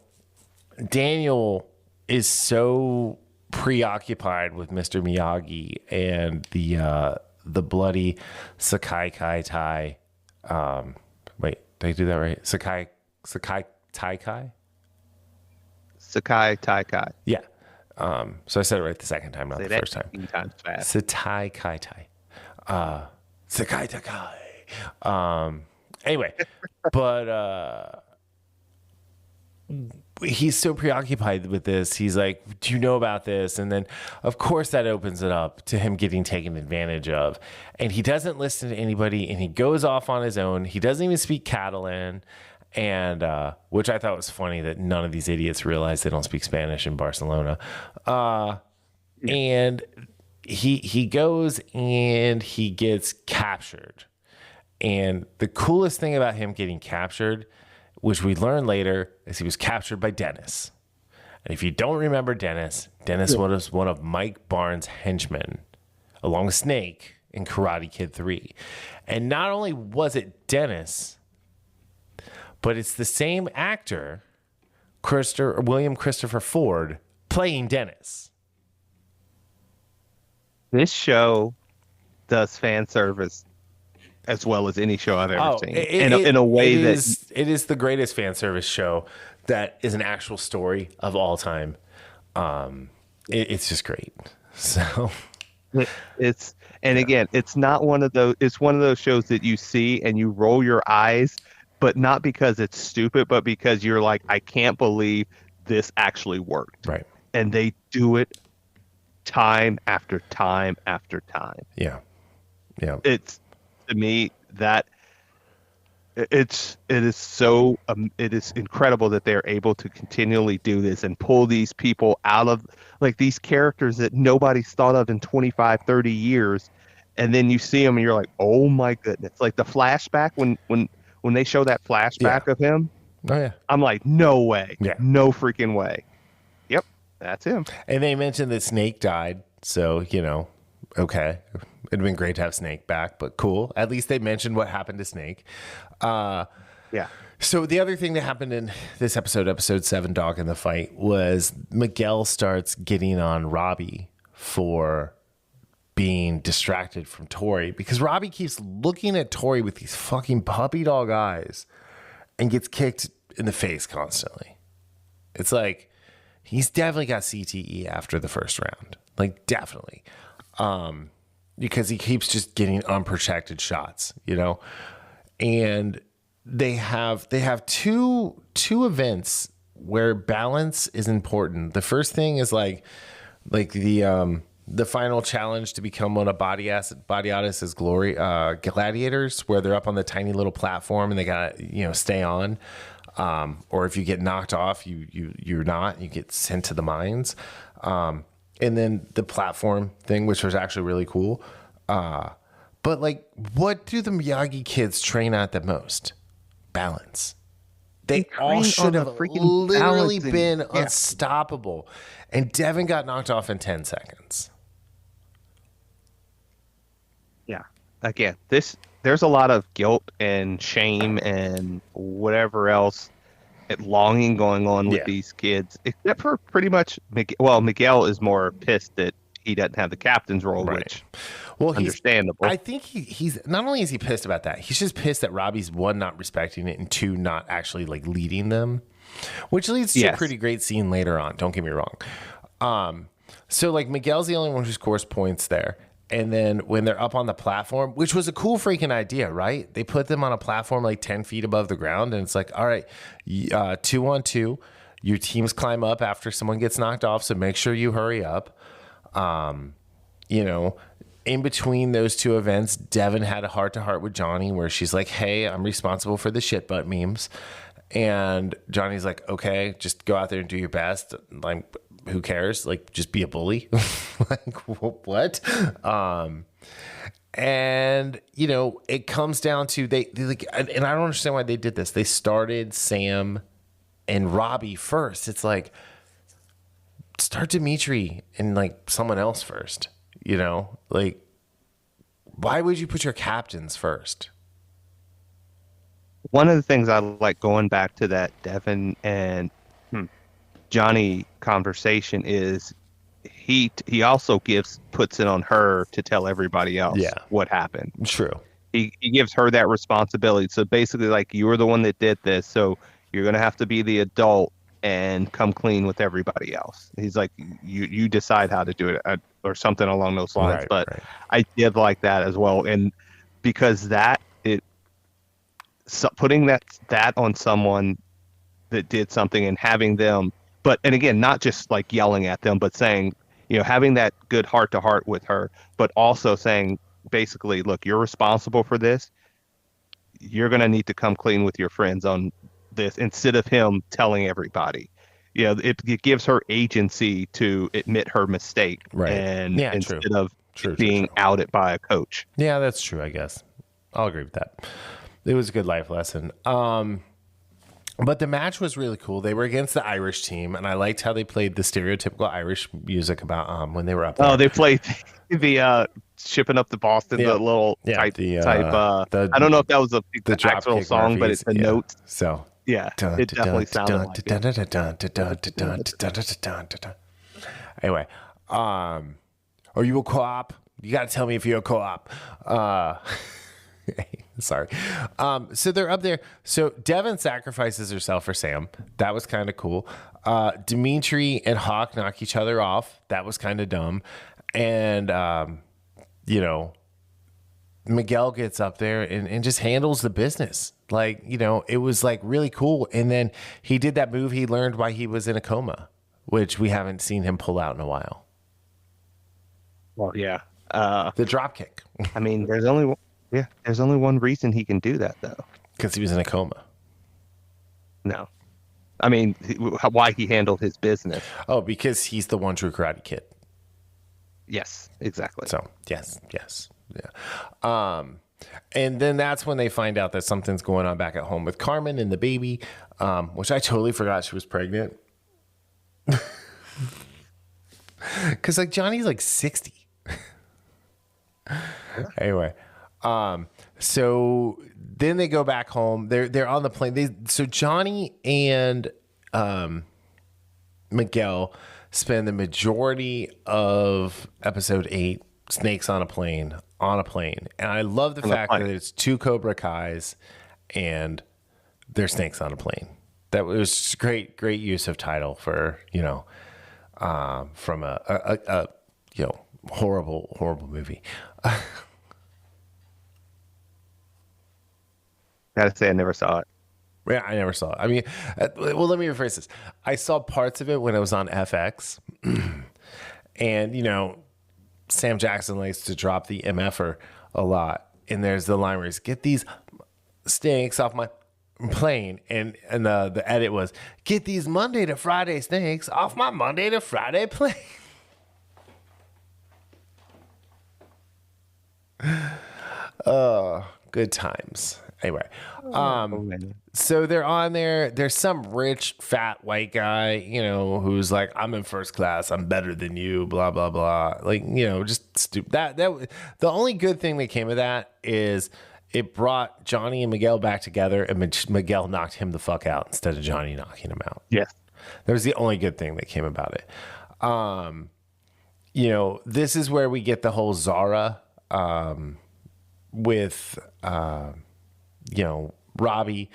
Daniel is so preoccupied with Mr. Miyagi and the bloody Sakai Kai Tai. Wait, did I do that right? Sakai Tai Kai? Sakai Tai Kai. Yeah. So I said it right the second time, not the first time. Times fast. Sakai Kai Tai. Sakai Takai. Anyway, but he's so preoccupied with this. He's like, do you know about this? And then, of course, that opens it up to him getting taken advantage of. And he doesn't listen to anybody, and he goes off on his own. He doesn't even speak Catalan, and which I thought was funny that none of these idiots realize they don't speak Spanish in Barcelona. And he goes and he gets captured. And the coolest thing about him getting captured, which we learn later, is he was captured by Dennis. And if you don't remember Dennis was one of Mike Barnes' henchmen, along with Snake in Karate Kid 3. And not only was it Dennis, but it's the same actor, William Christopher Ford, playing Dennis. This show does fan service as well as any show I've ever seen. In a way it is the greatest fan service show that is an actual story of all time. It's just great. So again, it's not one of those. It's one of those shows that you see and you roll your eyes, but not because it's stupid, but because you're like, I can't believe this actually worked. Right. And they do it time after time after time. Yeah. Yeah. It's, to me, that it is incredible that they're able to continually do this and pull these people out of, like, these characters that nobody's thought of in 25, 30 years. And then you see them and you're like, oh my goodness. Like the flashback when they show that flashback of him. Oh yeah. I'm like, no way. Yeah. No freaking way. Yep. That's him. And they mentioned that Snake died. So, okay. It'd been great to have Snake back, but cool. At least they mentioned what happened to Snake. Yeah. So the other thing that happened in this episode 7, Dog in the Fight, was Miguel starts getting on Robbie for being distracted from Tori, because Robbie keeps looking at Tori with these fucking puppy dog eyes and gets kicked in the face constantly. It's like, he's definitely got CTE after the first round. Like, definitely. Because he keeps just getting unprotected shots, and they have two events where balance is important. The first thing is like the final challenge to become one of Badiatus's glory gladiators, where they're up on the tiny little platform and they gotta stay on, or if you get knocked off, you're not, you get sent to the mines. And then the platform thing, which was actually really cool. But like, what do the Miyagi kids train at the most? Balance. They all should have literally been unstoppable. And Devin got knocked off in 10 seconds. Yeah. Again, there's a lot of guilt and shame and whatever else, longing going on with these kids, except for pretty much Miguel is more pissed that he doesn't have the captain's role, which understandable. I think he's not only is he pissed about that, he's just pissed that Robbie's, one, not respecting it, and two, not actually like leading them, which leads to a pretty great scene later on. Don't get me wrong. So like Miguel's the only one who scores points there. And then when they're up on the platform, which was a cool freaking idea, right? They put them on a platform like 10 feet above the ground. And it's like, all right, 2-on-2, your teams climb up after someone gets knocked off. So make sure you hurry up. In between those two events, Devin had a heart-to-heart with Johnny where she's like, hey, I'm responsible for the shit butt memes. And Johnny's like, okay, just go out there and do your best. Like, who cares? Like, just be a bully. Like, what? And it comes down to they like, and I don't understand why they did this. They started Sam and Robbie first. It's like, start Dimitri and like someone else first. Like, why would you put your captains first? One of the things I like, going back to that Devin and Johnny conversation, is he also puts it on her to tell everybody else what happened. True. He gives her that responsibility. So basically, like, you were the one that did this, so you're going to have to be the adult and come clean with everybody else. He's like, you decide how to do it, or something along those lines. Right. I did like that as well. And because putting that on someone that did something, and having them, and again, not just like yelling at them, but saying, having that good heart to heart with her, but also saying basically, look, you're responsible for this. You're going to need to come clean with your friends on this, instead of him telling everybody. It gives her agency to admit her mistake, Right. and Yeah, instead true. of True, being outed by a coach. Yeah, that's true, I guess. I'll agree with that. It was a good life lesson. But the match was really cool. They were against the Irish team, and I liked how they played the stereotypical Irish music about when they were up there. Oh, they played the shipping up to Boston, Yeah. the little Yeah, type. the, I don't know if that was the actual Dropkick song, but Murphys. it's the notes. So Yeah, it definitely sounded like it. Anyway, are you a co-op? You got to tell me if you're a co-op. Sorry. So they're up there. So Devin sacrifices herself for Sam. That was kind of cool. Dimitri and Hawk knock each other off. That was kind of dumb. And, Miguel gets up there and just handles the business. Like, it was like really cool. And then he did that move he learned while he was in a coma, which we haven't seen him pull out in a while. Well, yeah. The drop kick. I mean, there's only one reason he can do that, though. Because he was in a coma. No. I mean, why he handled his business. Oh, because he's the one true Karate Kid. Yes, exactly. So, yes. Yeah. And then that's when they find out that something's going on back at home with Carmen and the baby, which I totally forgot she was pregnant. Because, like, Johnny's, like, 60. Anyway. So then they go back home. They're on the plane. So Johnny and Miguel spend the majority of episode 8 snakes on a plane. And I love the fact that it's 2 Cobra Kais and they're snakes on a plane. That was great use of title for, from a horrible movie. Gotta say, I never saw it. Yeah, I never saw it. I mean, well, let me rephrase this. I saw parts of it when it was on FX. And, Sam Jackson likes to drop the MFer a lot. And there's the line where he's, get these snakes off my plane. And the edit was, get these Monday to Friday snakes off my Monday to Friday plane. Good times. Anyway, so they're on there. There's some rich, fat, white guy, who's like, I'm in first class. I'm better than you, blah, blah, blah. Like, just stupid. That the only good thing that came of that is it brought Johnny and Miguel back together, and Miguel knocked him the fuck out instead of Johnny knocking him out. Yes. That was the only good thing that came about it. This is where we get the whole Zara with Robbie.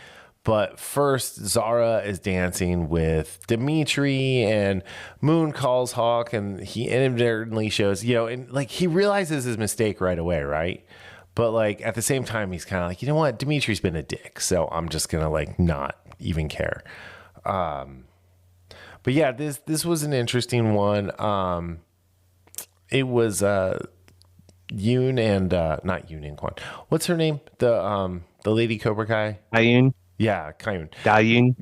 But first, Zara is dancing with Dimitri, and Moon calls Hawk, and he inadvertently shows, and like he realizes his mistake right away, right? But like at the same time, he's kind of like, you know what, Dimitri's been a dick, so I'm just gonna like not even care. But yeah, this was an interesting one. It was Yoon and not Yoon and Kwan. What's her name? The lady Cobra Kai. Gayun. Yeah, Gayun. Gayun.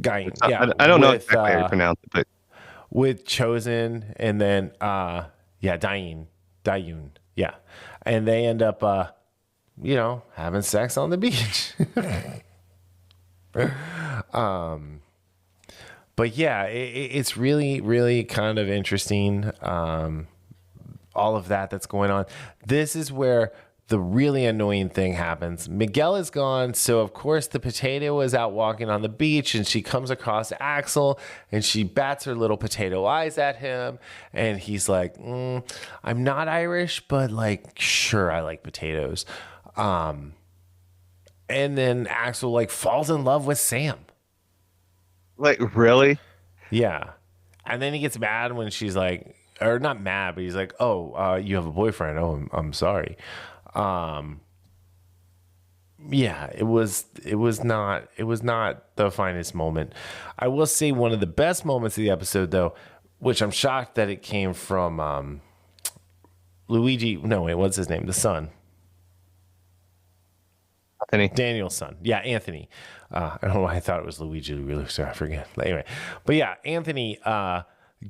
Yeah, I don't know exactly how you pronounce it, but with Chosen, and then Dayun. Yeah, and they end up having sex on the beach. But yeah, it's really, really kind of interesting. All of that's going on. This is where the really annoying thing happens. Miguel is gone, so of course the potato is out walking on the beach, and she comes across Axel, and she bats her little potato eyes at him, and he's like, I'm not Irish, but like, sure, I like potatoes. And then Axel like falls in love with Sam. Like, really? Yeah. And then he gets mad when she's like, or not mad, but he's like, oh, you have a boyfriend. Oh, I'm sorry. yeah, it was not the finest moment. I will say one of the best moments of the episode though, which I'm shocked that it came from Luigi. No, wait, what's his name? The son. Anthony. Daniel's son. Yeah, Anthony. I don't know why I thought it was Luigi Luthor. I forget. Anyway, but yeah, Anthony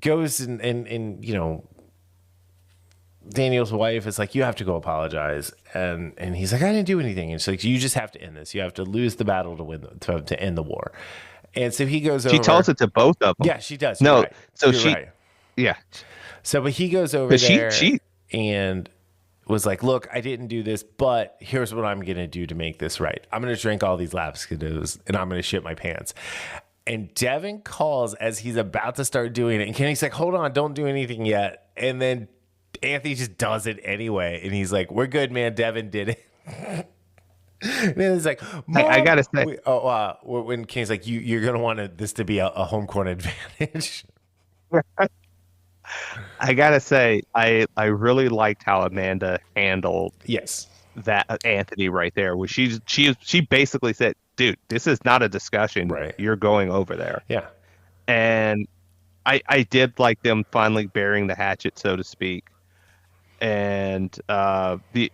goes and Daniel's wife is like, you have to go apologize, and he's like, I didn't do anything. And she's like, you just have to end this. You have to lose the battle to win to end the war. And so he goes over. She tells it to both of them. Yeah, she does. No, You're right. so You're she, right. yeah. So, but he goes over there She and was like, look, I didn't do this, but here's what I'm going to do to make this right. I'm going to drink all these Lapskadoos and I'm going to shit my pants. And Devin calls as he's about to start doing it. And Kenny's like, hold on, don't do anything yet. And then Anthony just does it anyway. And he's like, we're good, man. Devin did it. And then he's like, I gotta say, when Kenny's like, you're going to want this to be a home court advantage. I gotta say, I really liked how Amanda handled Yes. that Anthony right there. Where she basically said, "Dude, this is not a discussion. Right. You're going over there." Yeah. And I did like them finally burying the hatchet, so to speak. And the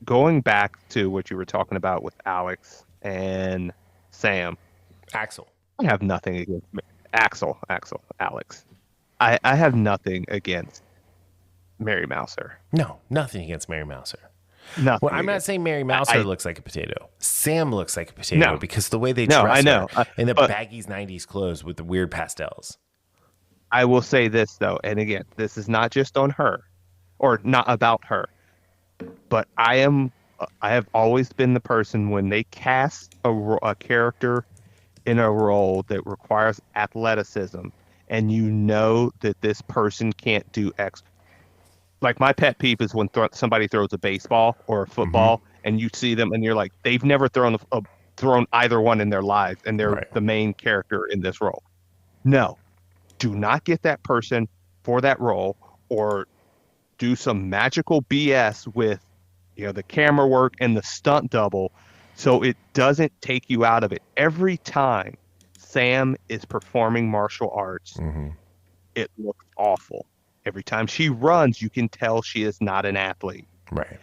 going back to what you were talking about with Alex and Sam, Axel. I have nothing against Alex. I have nothing against Mary Mouser. No, nothing against Mary Mouser. Nothing. Well, I'm not saying Mary Mouser looks like a potato. Sam looks like a potato because the way they dress I know. her in the baggies 90s clothes with the weird pastels. I will say this though, and again, this is not just on her, or not about her, but I have always been the person when they cast a character in a role that requires athleticism, and you know that this person can't do X. Like my pet peeve is when somebody throws a baseball or a football, and you see them, and you're like, they've never thrown either one in their lives, and they're the main character in this role. No, do not get that person for that role, or do some magical BS with, the camera work and the stunt double, so it doesn't take you out of it. Every time Sam is performing martial arts, it looks awful. Every time she runs, you can tell she is not an athlete. Right.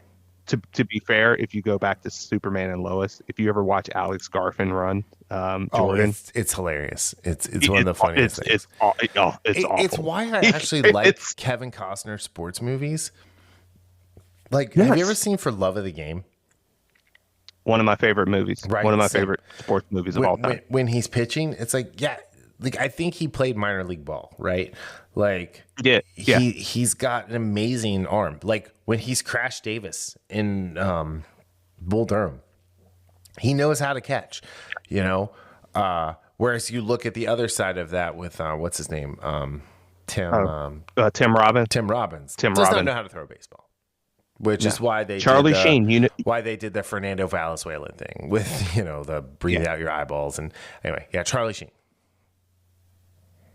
To be fair, if you go back to Superman and Lois, if you ever watch Alex Garfin run, Jordan, it's hilarious. It's one of the funniest things. It's awful. It's why I actually like Kevin Costner sports movies. Like, have you ever seen For Love of the Game? One of my favorite movies. Right. One of my favorite sports movies of all time. When he's pitching, it's like, I think he played minor league ball, right? Like, he's got an amazing arm. Like when he's Crash Davis in Bull Durham, he knows how to catch, whereas you look at the other side of that with, what's his name? Tim Robbins. Tim Robbins does not know how to throw a baseball. Which is why they Charlie Sheen, why they did the Fernando Valenzuela thing with the breathe out your eyeballs, and anyway, Charlie Sheen.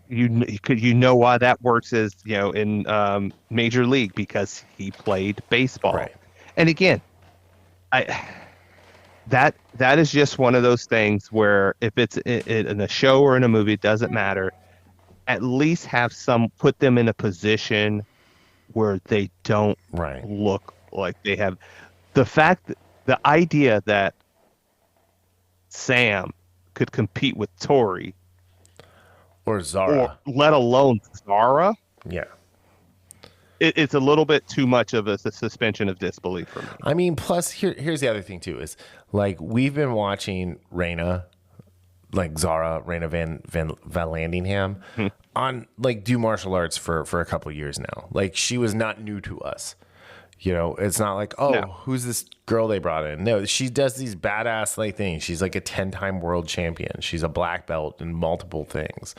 You know why that works is in Major League, because he played baseball, right? And again, that is just one of those things where if it's in a show or in a movie, it doesn't matter. At least put them in a position where they don't look like they have the idea that Sam could compete with Tori or Zara, or let alone Zara. Yeah. It's a little bit too much of a suspension of disbelief for me. I mean, plus here's the other thing too, is like we've been watching Raina, like Zara, Raina Van Landingham on like do martial arts for a couple of years now. Like she was not new to us. It's not like, who's this girl they brought in? No, she does these badass like things. She's like a 10-time world champion. She's a black belt in multiple things.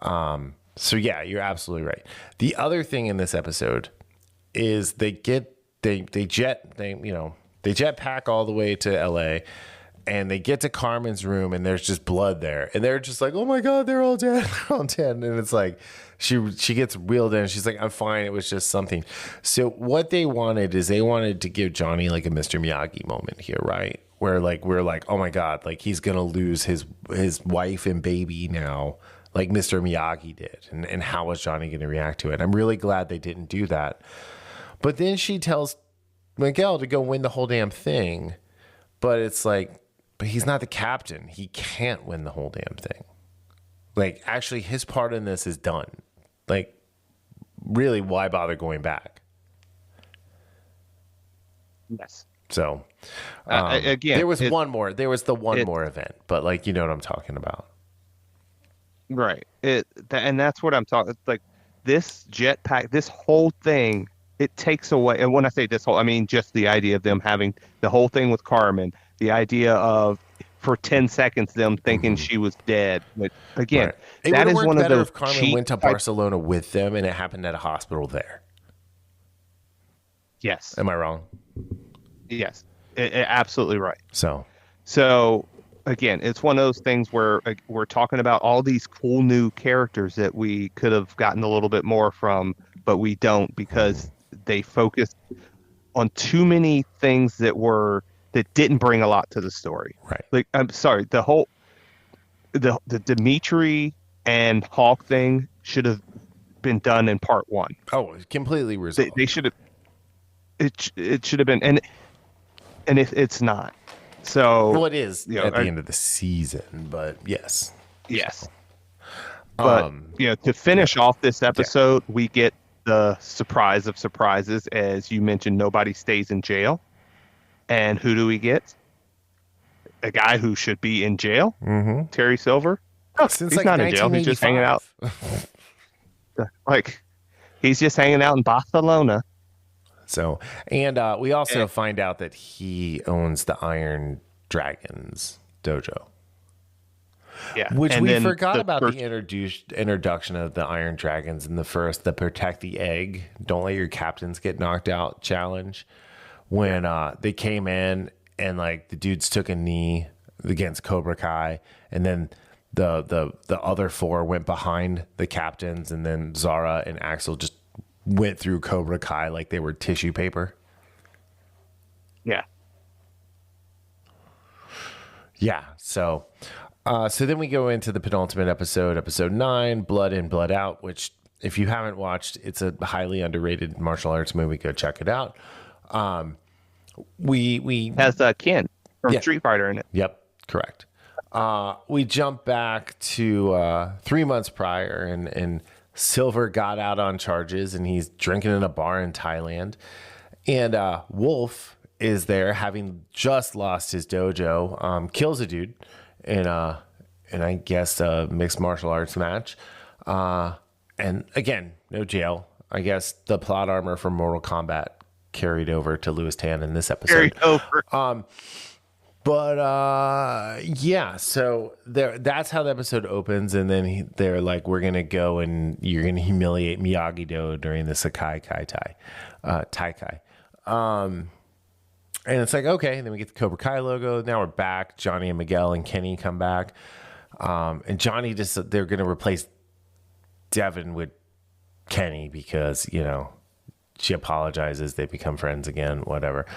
So yeah, you're absolutely right. The other thing in this episode is they jet pack all the way to LA, And they get to Carmen's room and there's just blood there. And they're just like, oh my God, they're all dead. They're all dead. And it's like, she gets wheeled in. She's like, I'm fine. It was just something. So what they wanted is they wanted to give Johnny like a Mr. Miyagi moment here, right? Where like, we're like, oh my God, like he's going to lose his wife and baby now, like Mr. Miyagi did. And how was Johnny going to react to it? I'm really glad they didn't do that. But then she tells Miguel to go win the whole damn thing. But it's like, but he's not the captain. He can't win the whole damn thing. Like, actually, his part in this is done. Like, really, why bother going back? Yes. So, again, there was one more. There was the one more event. But, like, you know what I'm talking about. Right. And that's what I'm talking. Like, this jetpack, this whole thing, it takes away. And when I say this whole, I mean just the idea of them having the whole thing with Carmen. The idea of, for 10 seconds, them thinking she was dead. But again, right. that is one of those. If Carmen went to Barcelona with them and it happened at a hospital there. Yes. Am I wrong? Yes. Absolutely right. So again, it's one of those things where we're talking about all these cool new characters that we could have gotten a little bit more from, but we don't because they focused on too many things that didn't bring a lot to the story. Right. Like, I'm sorry, the Dimitri and Hawk thing should have been done in part 1. Oh, completely resolved. They should have. It should have been, and it's not. So well, it is at the end of the season, but yes. Yes. But to finish off this episode, we get the surprise of surprises, as you mentioned. Nobody stays in jail. And who do we get? A guy who should be in jail, Terry Silver. Oh, since he's like not in jail. He's just hanging out. Like, he's just hanging out in Barcelona. So, and we also find out that he owns the Iron Dragons dojo. Yeah, which we forgot about the introduction of the Iron Dragons in the protect the egg, don't let your captains get knocked out challenge. When they came in and like the dudes took a knee against Cobra Kai, and then the other 4 went behind the captains, and then Zara and Axel just went through Cobra Kai like they were tissue paper. Yeah. Yeah. So then we go into the penultimate episode 9, Blood In, Blood Out, which if you haven't watched, it's a highly underrated martial arts movie. Go check it out. We has Ken from Street Fighter in it. Yep, correct. We jump back to 3 months prior, and Silver got out on charges, and he's drinking in a bar in Thailand. And Wolf is there, having just lost his dojo, kills a dude in I guess a mixed martial arts match. And again, no jail. I guess the plot armor from Mortal Kombat carried over to Louis Tan in this episode. Carried over. So that's how the episode opens, and then they're like, we're gonna go and you're gonna humiliate Miyagi-Do during the Sakai Kai Tai. And it's like, okay, and then we get the Cobra Kai logo. Now we're back. Johnny and Miguel and Kenny come back. And Johnny they're gonna replace Devin with Kenny because, she apologizes, they become friends again, whatever.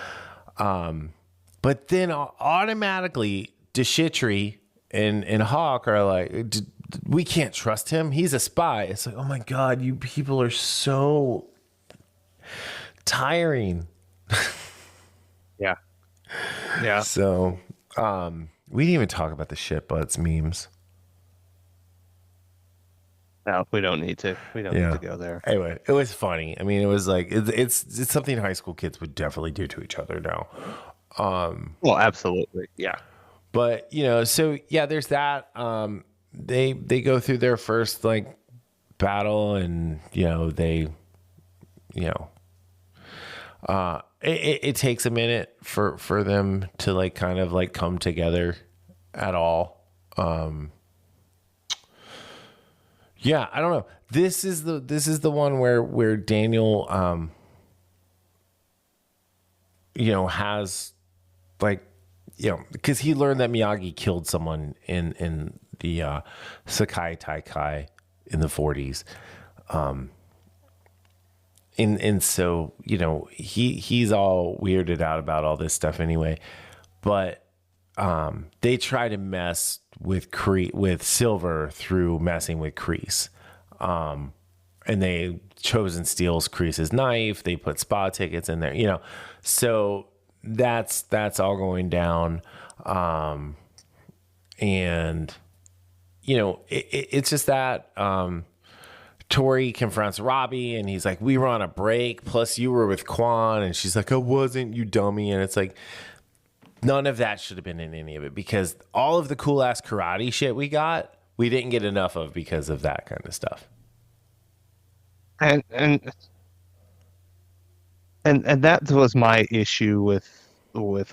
But then automatically, Deshitri and Hawk are like, we can't trust him. He's a spy. It's like, oh my God, you people are so tiring. Yeah. Yeah. So we didn't even talk about the shit butts memes. No, we don't need to. We don't need to go there. Anyway, it was funny. I mean, it was like it's something high school kids would definitely do to each other now. Well, absolutely, yeah. But so there's that. They go through their first like battle, and it takes a minute for them to like kind of like come together at all. Yeah, I don't know. This is the one where Daniel has like because he learned that Miyagi killed someone in the Sakai Taikai in the 40s. And so, he's all weirded out about all this stuff anyway. But they try to mess with Silver through messing with Kreese. And they Chosen steals Kreese's knife. They put spa tickets in there, So that's all going down. And, it's just that Tori confronts Robbie and he's like, we were on a break. Plus you were with Quan. And she's like, I wasn't, you dummy. And it's like, none of that should have been in any of it because all of the cool ass karate shit we didn't get enough of because of that kind of stuff. And that was my issue with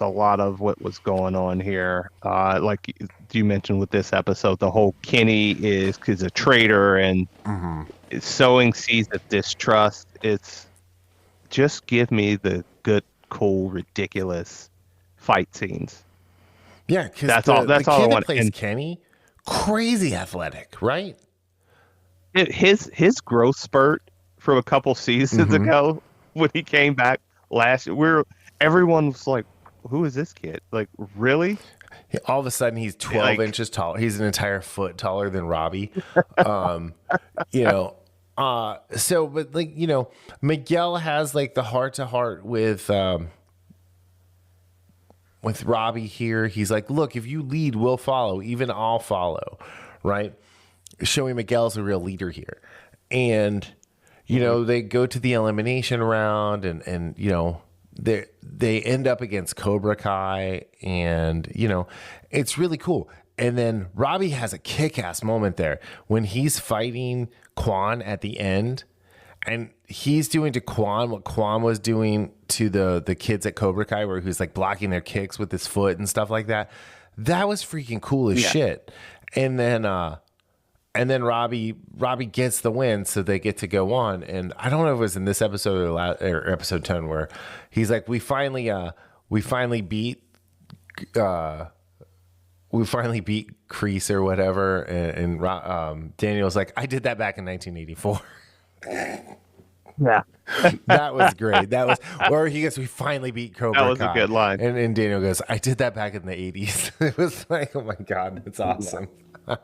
a lot of what was going on here. Like you mentioned with this episode, the whole Kenny is a traitor and is sowing seeds of distrust. It's just give me the good, cool, ridiculous fight scenes. Yeah, because that's all I want. Plays Kenny, crazy athletic, right? His growth spurt from a couple seasons ago when he came back last year, everyone was like, who is this kid? Like, really? All of a sudden, he's 12 inches tall. He's an entire foot taller than Robbie. But Miguel has like the heart to heart with Robbie here. He's like, look, if you lead, we'll follow. Even I'll follow, right? Showing Miguel's a real leader here. And they go to the elimination round and they end up against Cobra Kai and, it's really cool. And then Robbie has a kick-ass moment there when he's fighting Quan at the end and he's doing to Quan what Quan was doing to the kids at Cobra Kai where he was like blocking their kicks with his foot and stuff like that. That was freaking cool as shit. And then Robbie gets the win, so they get to go on. And I don't know if it was in this episode or episode 10 where he's like, we finally beat Kreese or whatever. And Daniel's like, I did that back in 1984. Yeah, that was great. Or he goes, we finally beat Cobra Kai. That was a good line. And Daniel goes, I did that back in the 80s. It was like, oh my God, it's awesome. Yeah.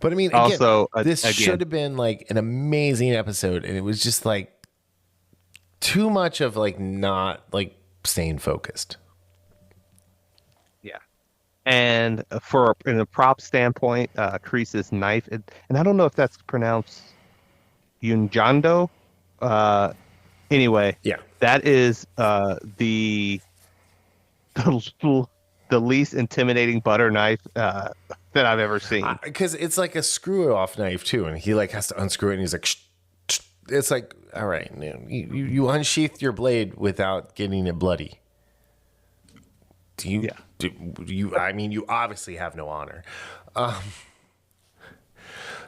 But I mean, again, also, this should have been like an amazing episode, and it was just like too much of like not like staying focused. Yeah, and in a prop standpoint, Kreese's knife, and I don't know if that's pronounced Yunjando. Anyway, yeah, that is the least intimidating butter knife that I've ever seen. Because it's like a screw-off knife too, and he like has to unscrew it, and he's like, shh, shh. It's like, all right, you unsheath your blade without getting it bloody. Do you? I mean, you obviously have no honor.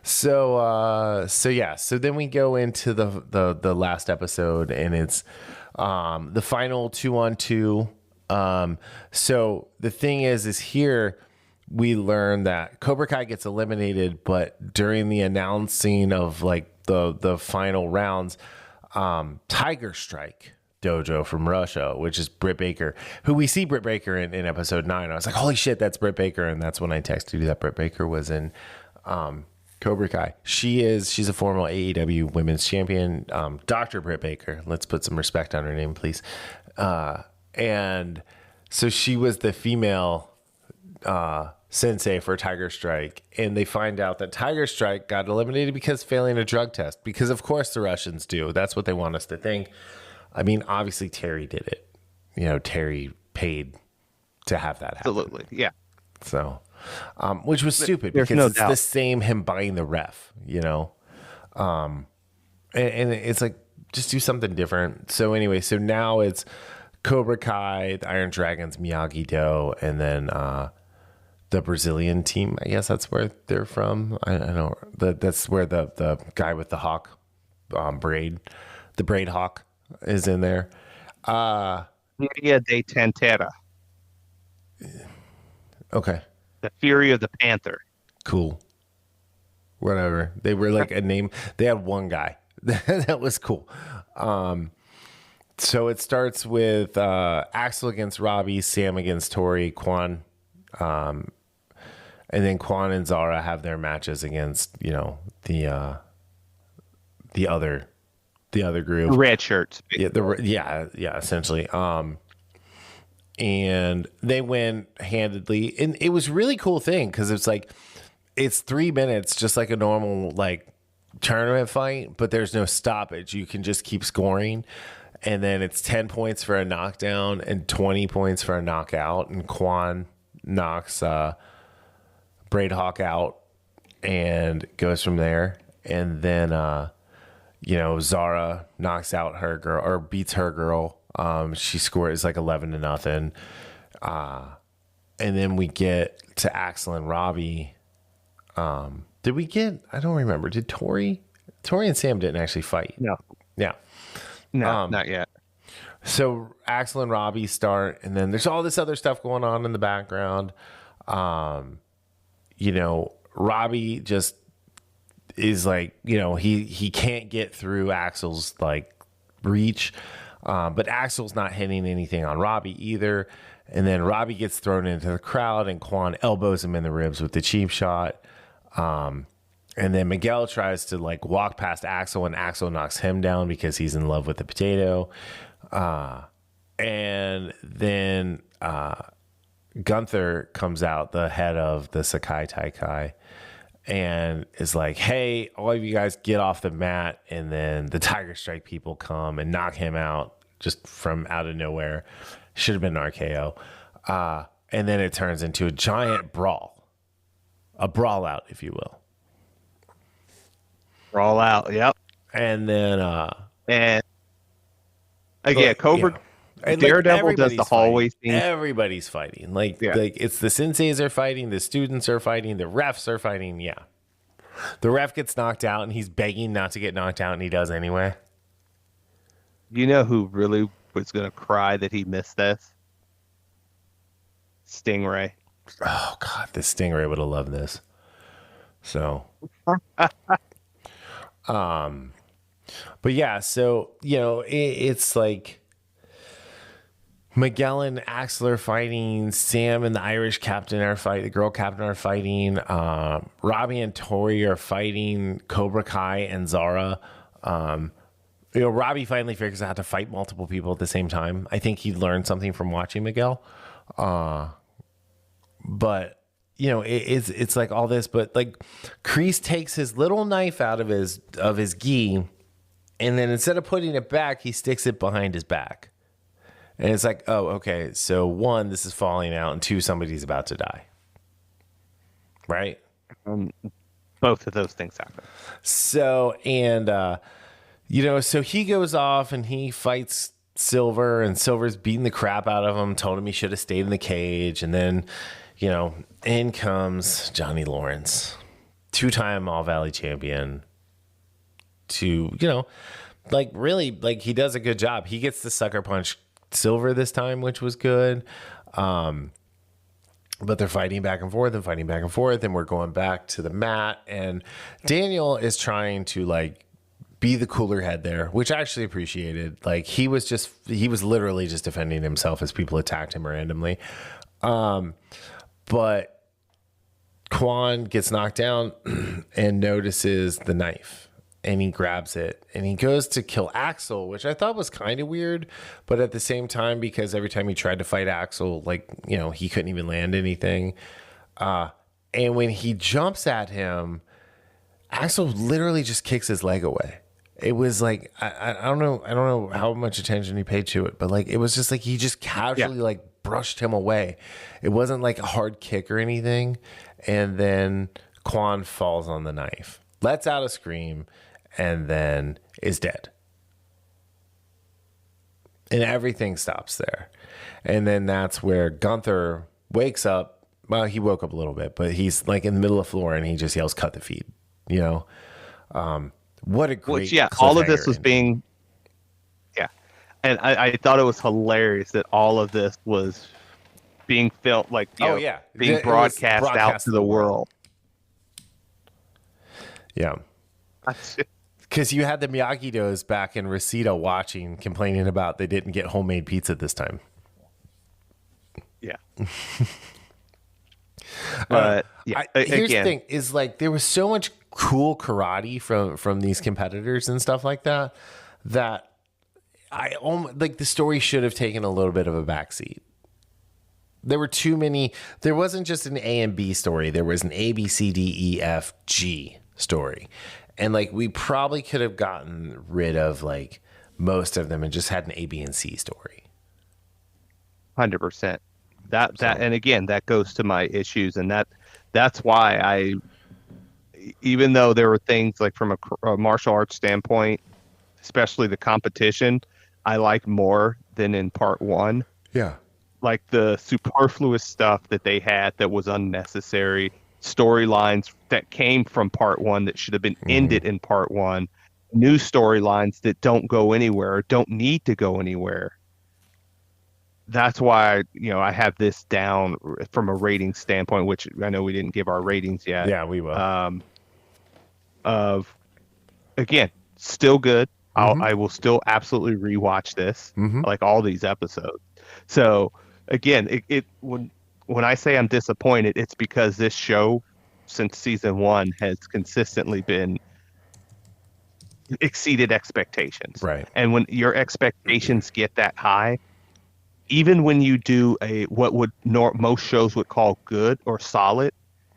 So then we go into the last episode, and it's the final 2-on-2. So the thing is here we learn that Cobra Kai gets eliminated, but during the announcing of like the final rounds, Tiger Strike Dojo from Russia, which is Britt Baker, who we see Britt Baker in episode 9. I was like, holy shit, that's Britt Baker. And that's when I texted you that Britt Baker was in Cobra Kai. She's a former AEW women's champion, Dr. Britt Baker. Let's put some respect on her name, please. And so she was the female sensei for Tiger Strike, and they find out that Tiger Strike got eliminated because failing a drug test, because of course the Russians do. That's what they want us to think. I mean, obviously Terry did it. Terry paid to have that happen. Absolutely, yeah. So, which was stupid because it's the same him buying the ref, and it's like, just do something different. So anyway, so now it's Cobra Kai, the Iron Dragons, Miyagi-Do, and then the Brazilian team. I guess that's where they're from. I know that's where the guy with the hawk braid, the braid hawk, is in there. Maria de Tantera. Okay. The Fury of the Panther. Cool. Whatever. They were like a name. They had one guy. That was cool. So it starts with Axel against Robbie, Sam against Tori, Quan, and then Quan and Zara have their matches against the other group, Red shirts. yeah, essentially. And they win handedly, and it was a really cool thing because it's 3 minutes, just like a normal like tournament fight, but there's no stoppage. You can just keep scoring, and then it's 10 points for a knockdown and 20 points for a knockout. And Quan knocks Braidhawk out and goes from there. And then Zara knocks out her girl or beats her girl. She scores like 11-0. And then we get to Axel and Robbie. Did we get? I don't remember. Did Tori and Sam didn't actually fight? No. Yeah. No, not yet. So Axel and Robbie start, and then there's all this other stuff going on in the background. Robbie just is like, he can't get through Axel's like reach, but Axel's not hitting anything on Robbie either. And then Robbie gets thrown into the crowd, and Quan elbows him in the ribs with the cheap shot. And then Miguel tries to like walk past Axel, and Axel knocks him down because he's in love with the potato. And then Gunther comes out, the head of the Sakai Taikai, and is like, hey, all of you guys get off the mat. And then the Tiger Strike people come and knock him out just from out of nowhere. Should have been an RKO. And then it turns into a giant brawl. A brawl out, if you will. Brawl out, yep. And then and again, Cobra Daredevil does the hallway scene. Everybody's fighting. Like it's the senseis are fighting, the students are fighting, the refs are fighting. Yeah. The ref gets knocked out and he's begging not to get knocked out, and he does anyway. You know who really was gonna cry that he missed this? Stingray. Oh God, the Stingray would have loved this. So but yeah, so it's like Miguel and Axel are fighting, Sam and the Irish captain are fighting, the girl captain are fighting, Robbie and Tori are fighting Cobra Kai and Zara. Robbie finally figures out how to fight multiple people at the same time. I think he learned something from watching Miguel. But it's like all this, but like Kreese takes his little knife out of his gi, and then instead of putting it back, he sticks it behind his back. And it's like, oh, okay. So 1, this is falling out, and 2, somebody's about to die. Right? Both of those things happen. So, and, so he goes off and he fights Silver, and Silver's beating the crap out of him, told him he should have stayed in the cage. And then, in comes Johnny Lawrence, 2-time All Valley champion, to, really, like, he does a good job. He gets the sucker punch Silver this time, which was good. But they're fighting back and forth, and we're going back to the mat, and Daniel is trying to like be the cooler head there, which I actually appreciated. Like he was literally just defending himself as people attacked him randomly. But Quan gets knocked down and notices the knife, and he grabs it, and he goes to kill Axel, which I thought was kind of weird, but at the same time, because every time he tried to fight Axel, like, he couldn't even land anything. And when he jumps at him, Axel literally just kicks his leg away. It was like, I don't know how much attention he paid to it, but like, it was just like, he just casually like brushed him away. It wasn't like a hard kick or anything. And then Quan falls on the knife, lets out a scream, and then is dead. And everything stops there. And then that's where Gunther wakes up. Well, he woke up a little bit, but he's like in the middle of the floor, and he just yells, "Cut the feed." What a great all of this was being and I thought it was hilarious that all of this was being filmed, like, being It was broadcast out to the world. Yeah. Because you had the Miyagi-Dos back in Reseda watching, complaining about they didn't get homemade pizza this time. Yeah. But here's the thing: is like there was so much cool karate from these competitors and stuff like that I almost like the story should have taken a little bit of a backseat. There were too many. There wasn't just an A and B story. There was an A, B, C, D, E, F, G story. And like we probably could have gotten rid of like most of them and just had an A, B, and C story. 100%. And again, that goes to my issues, and that's why even though there were things like from a martial arts standpoint, especially the competition, I like more than in part one. Yeah. Like the superfluous stuff that they had that was unnecessary, storylines that came from part one that should have been ended in part one, new storylines that don't go anywhere or don't need to go anywhere. That's why, I have this down from a rating standpoint, which I know we didn't give our ratings yet. Yeah, we will. Again, still good. I will still absolutely rewatch this, like all these episodes. So again, when I say I'm disappointed, it's because this show since season one has consistently been exceeded expectations. Right. And when your expectations get that high, even when you do what most shows would call good or solid,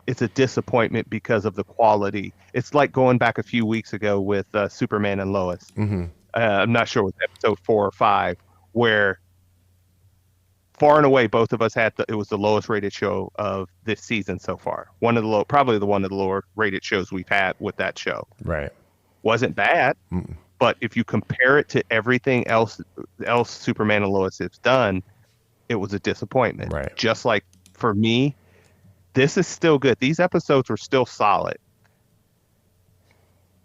it's a disappointment because of the quality. It's like going back a few weeks ago with Superman and Lois. I'm not sure with episode 4 or 5, where far and away both of us had it was the lowest rated show of this season so far. Probably one of the lower rated shows we've had with that show. Right. Wasn't bad, but if you compare it to everything else Superman and Lois has done, it was a disappointment. Right. Just like for me, this is still good. These episodes were still solid.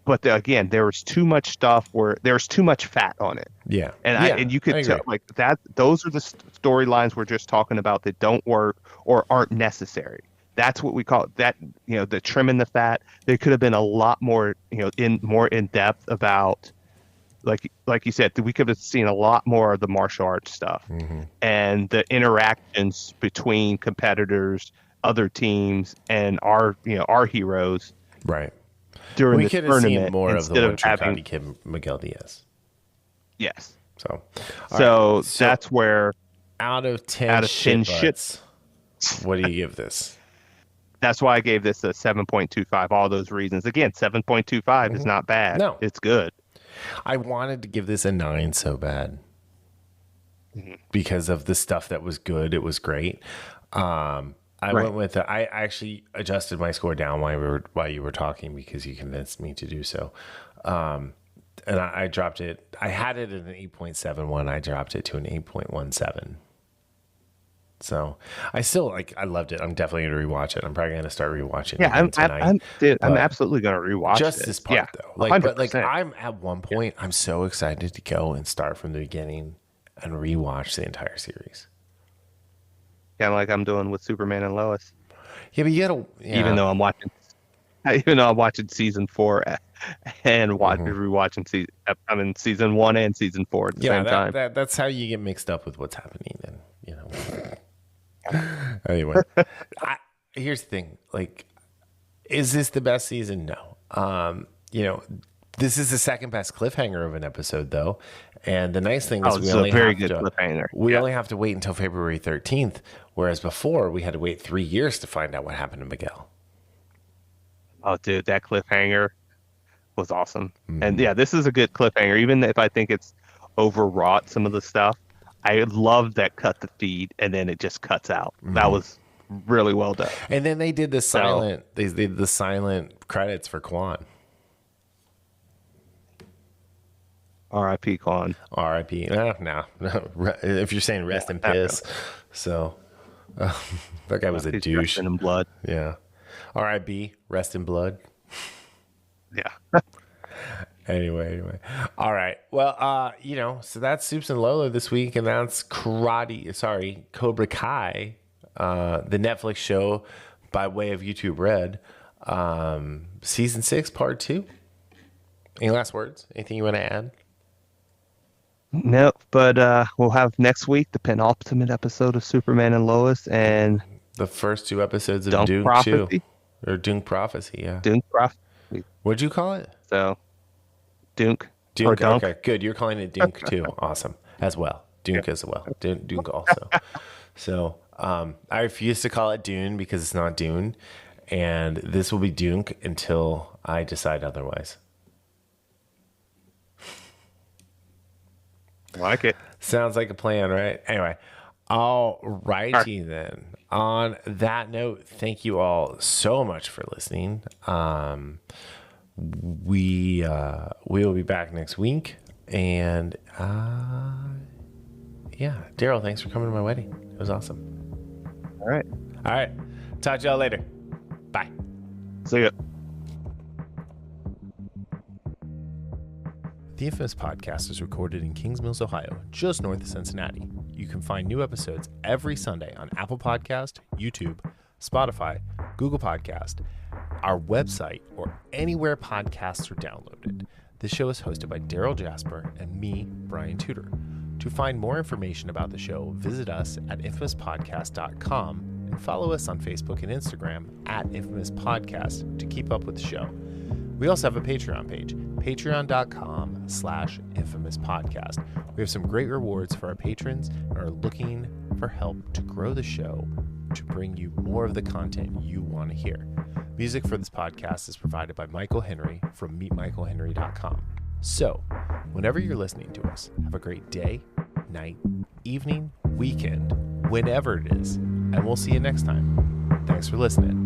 But again, there was too much stuff where there's too much fat on it. Yeah. And you could tell like that. Those are the storylines we're just talking about that don't work or aren't necessary. That's what we call it. That, the trimming the fat. There could have been a lot more, more in depth about, like you said, we could have seen a lot more of the martial arts stuff and the interactions between competitors, other teams, and our heroes. Right. During we the could have tournament, seen more of the one true having kid Miguel Diaz. Yes. So that's where out of 10 shits, what do you give this? That's why I gave this a 7.25. All those reasons. Again, 7.25 is not bad. No, it's good. I wanted to give this a 9 so bad because of the stuff that was good. It was great. I went with I actually adjusted my score down while you were talking because you convinced me to do so. And I dropped it. I had it at an 8.71. I dropped it to an 8.17. So I still I loved it. I'm definitely going to rewatch it. I'm probably going to start rewatching it tonight. I'm absolutely going to rewatch just this part though. 100%. But I'm at one point, I'm so excited to go and start from the beginning and rewatch the entire series. Kind of like I'm doing with Superman and Lois. Yeah, but you gotta. Yeah. Even though I'm watching season 4 and rewatching season 1 and season 4 at the same time. That's how you get mixed up with what's happening, and Anyway, here's the thing: is this the best season? No. This is the second best cliffhanger of an episode, though. And the nice thing is we only have to wait until February 13th, whereas before we had to wait 3 years to find out what happened to Miguel. Oh, dude, that cliffhanger was awesome. And yeah, this is a good cliffhanger, even if I think it's overwrought some of the stuff. I love that cut the feed and then it just cuts out. That was really well done. And then they did the silent. They did the silent credits for Quan. R.I.P. Quan. R.I.P. No. If you're saying rest in piss, so that guy was a douche. Resting in blood. Yeah. R.I.P. Rest in blood. Yeah. Anyway. All right. Well, so that's Supes and Lolo this week, and that's Cobra Kai. the Netflix show by way of YouTube Red, season 6, part 2. Any last words? Anything you want to add? No, but we'll have next week the penultimate episode of Superman and Lois and The first 2 episodes of Dunk Dune Prophecy. 2. Or Dune Prophecy, yeah. Dunk Prophecy. What'd you call it? So, Dunk. Dune. Or Dunk. Okay, good. You're calling it Dune too. Awesome. As well. Dune as well. Dune also. So I refuse to call it Dune because it's not Dune. And this will be Dune until I decide otherwise. I like it. Sounds like a plan, right? Anyway, all righty then. On that note, thank you all so much for listening. We will be back next week, and yeah, Darryl, thanks for coming to my wedding. It was awesome. All right. Talk to y'all later. Bye. See ya. The Infamous Podcast is recorded in Kings Mills, Ohio, just north of Cincinnati. You can find new episodes every Sunday on Apple Podcast, YouTube, Spotify, Google Podcast, our website, or anywhere podcasts are downloaded. This show is hosted by Darryl Jasper and me, Brian Tudor. To find more information about the show, visit us at infamouspodcast.com and follow us on Facebook and Instagram at Infamous Podcast to keep up with the show. We also have a Patreon page, patreon.com/infamouspodcast. We have some great rewards for our patrons and are looking for help to grow the show to bring you more of the content you want to hear. Music for this podcast is provided by Michael Henry from meetmichaelhenry.com. So, whenever you're listening to us, have a great day, night, evening, weekend, whenever it is, and we'll see you next time. Thanks for listening.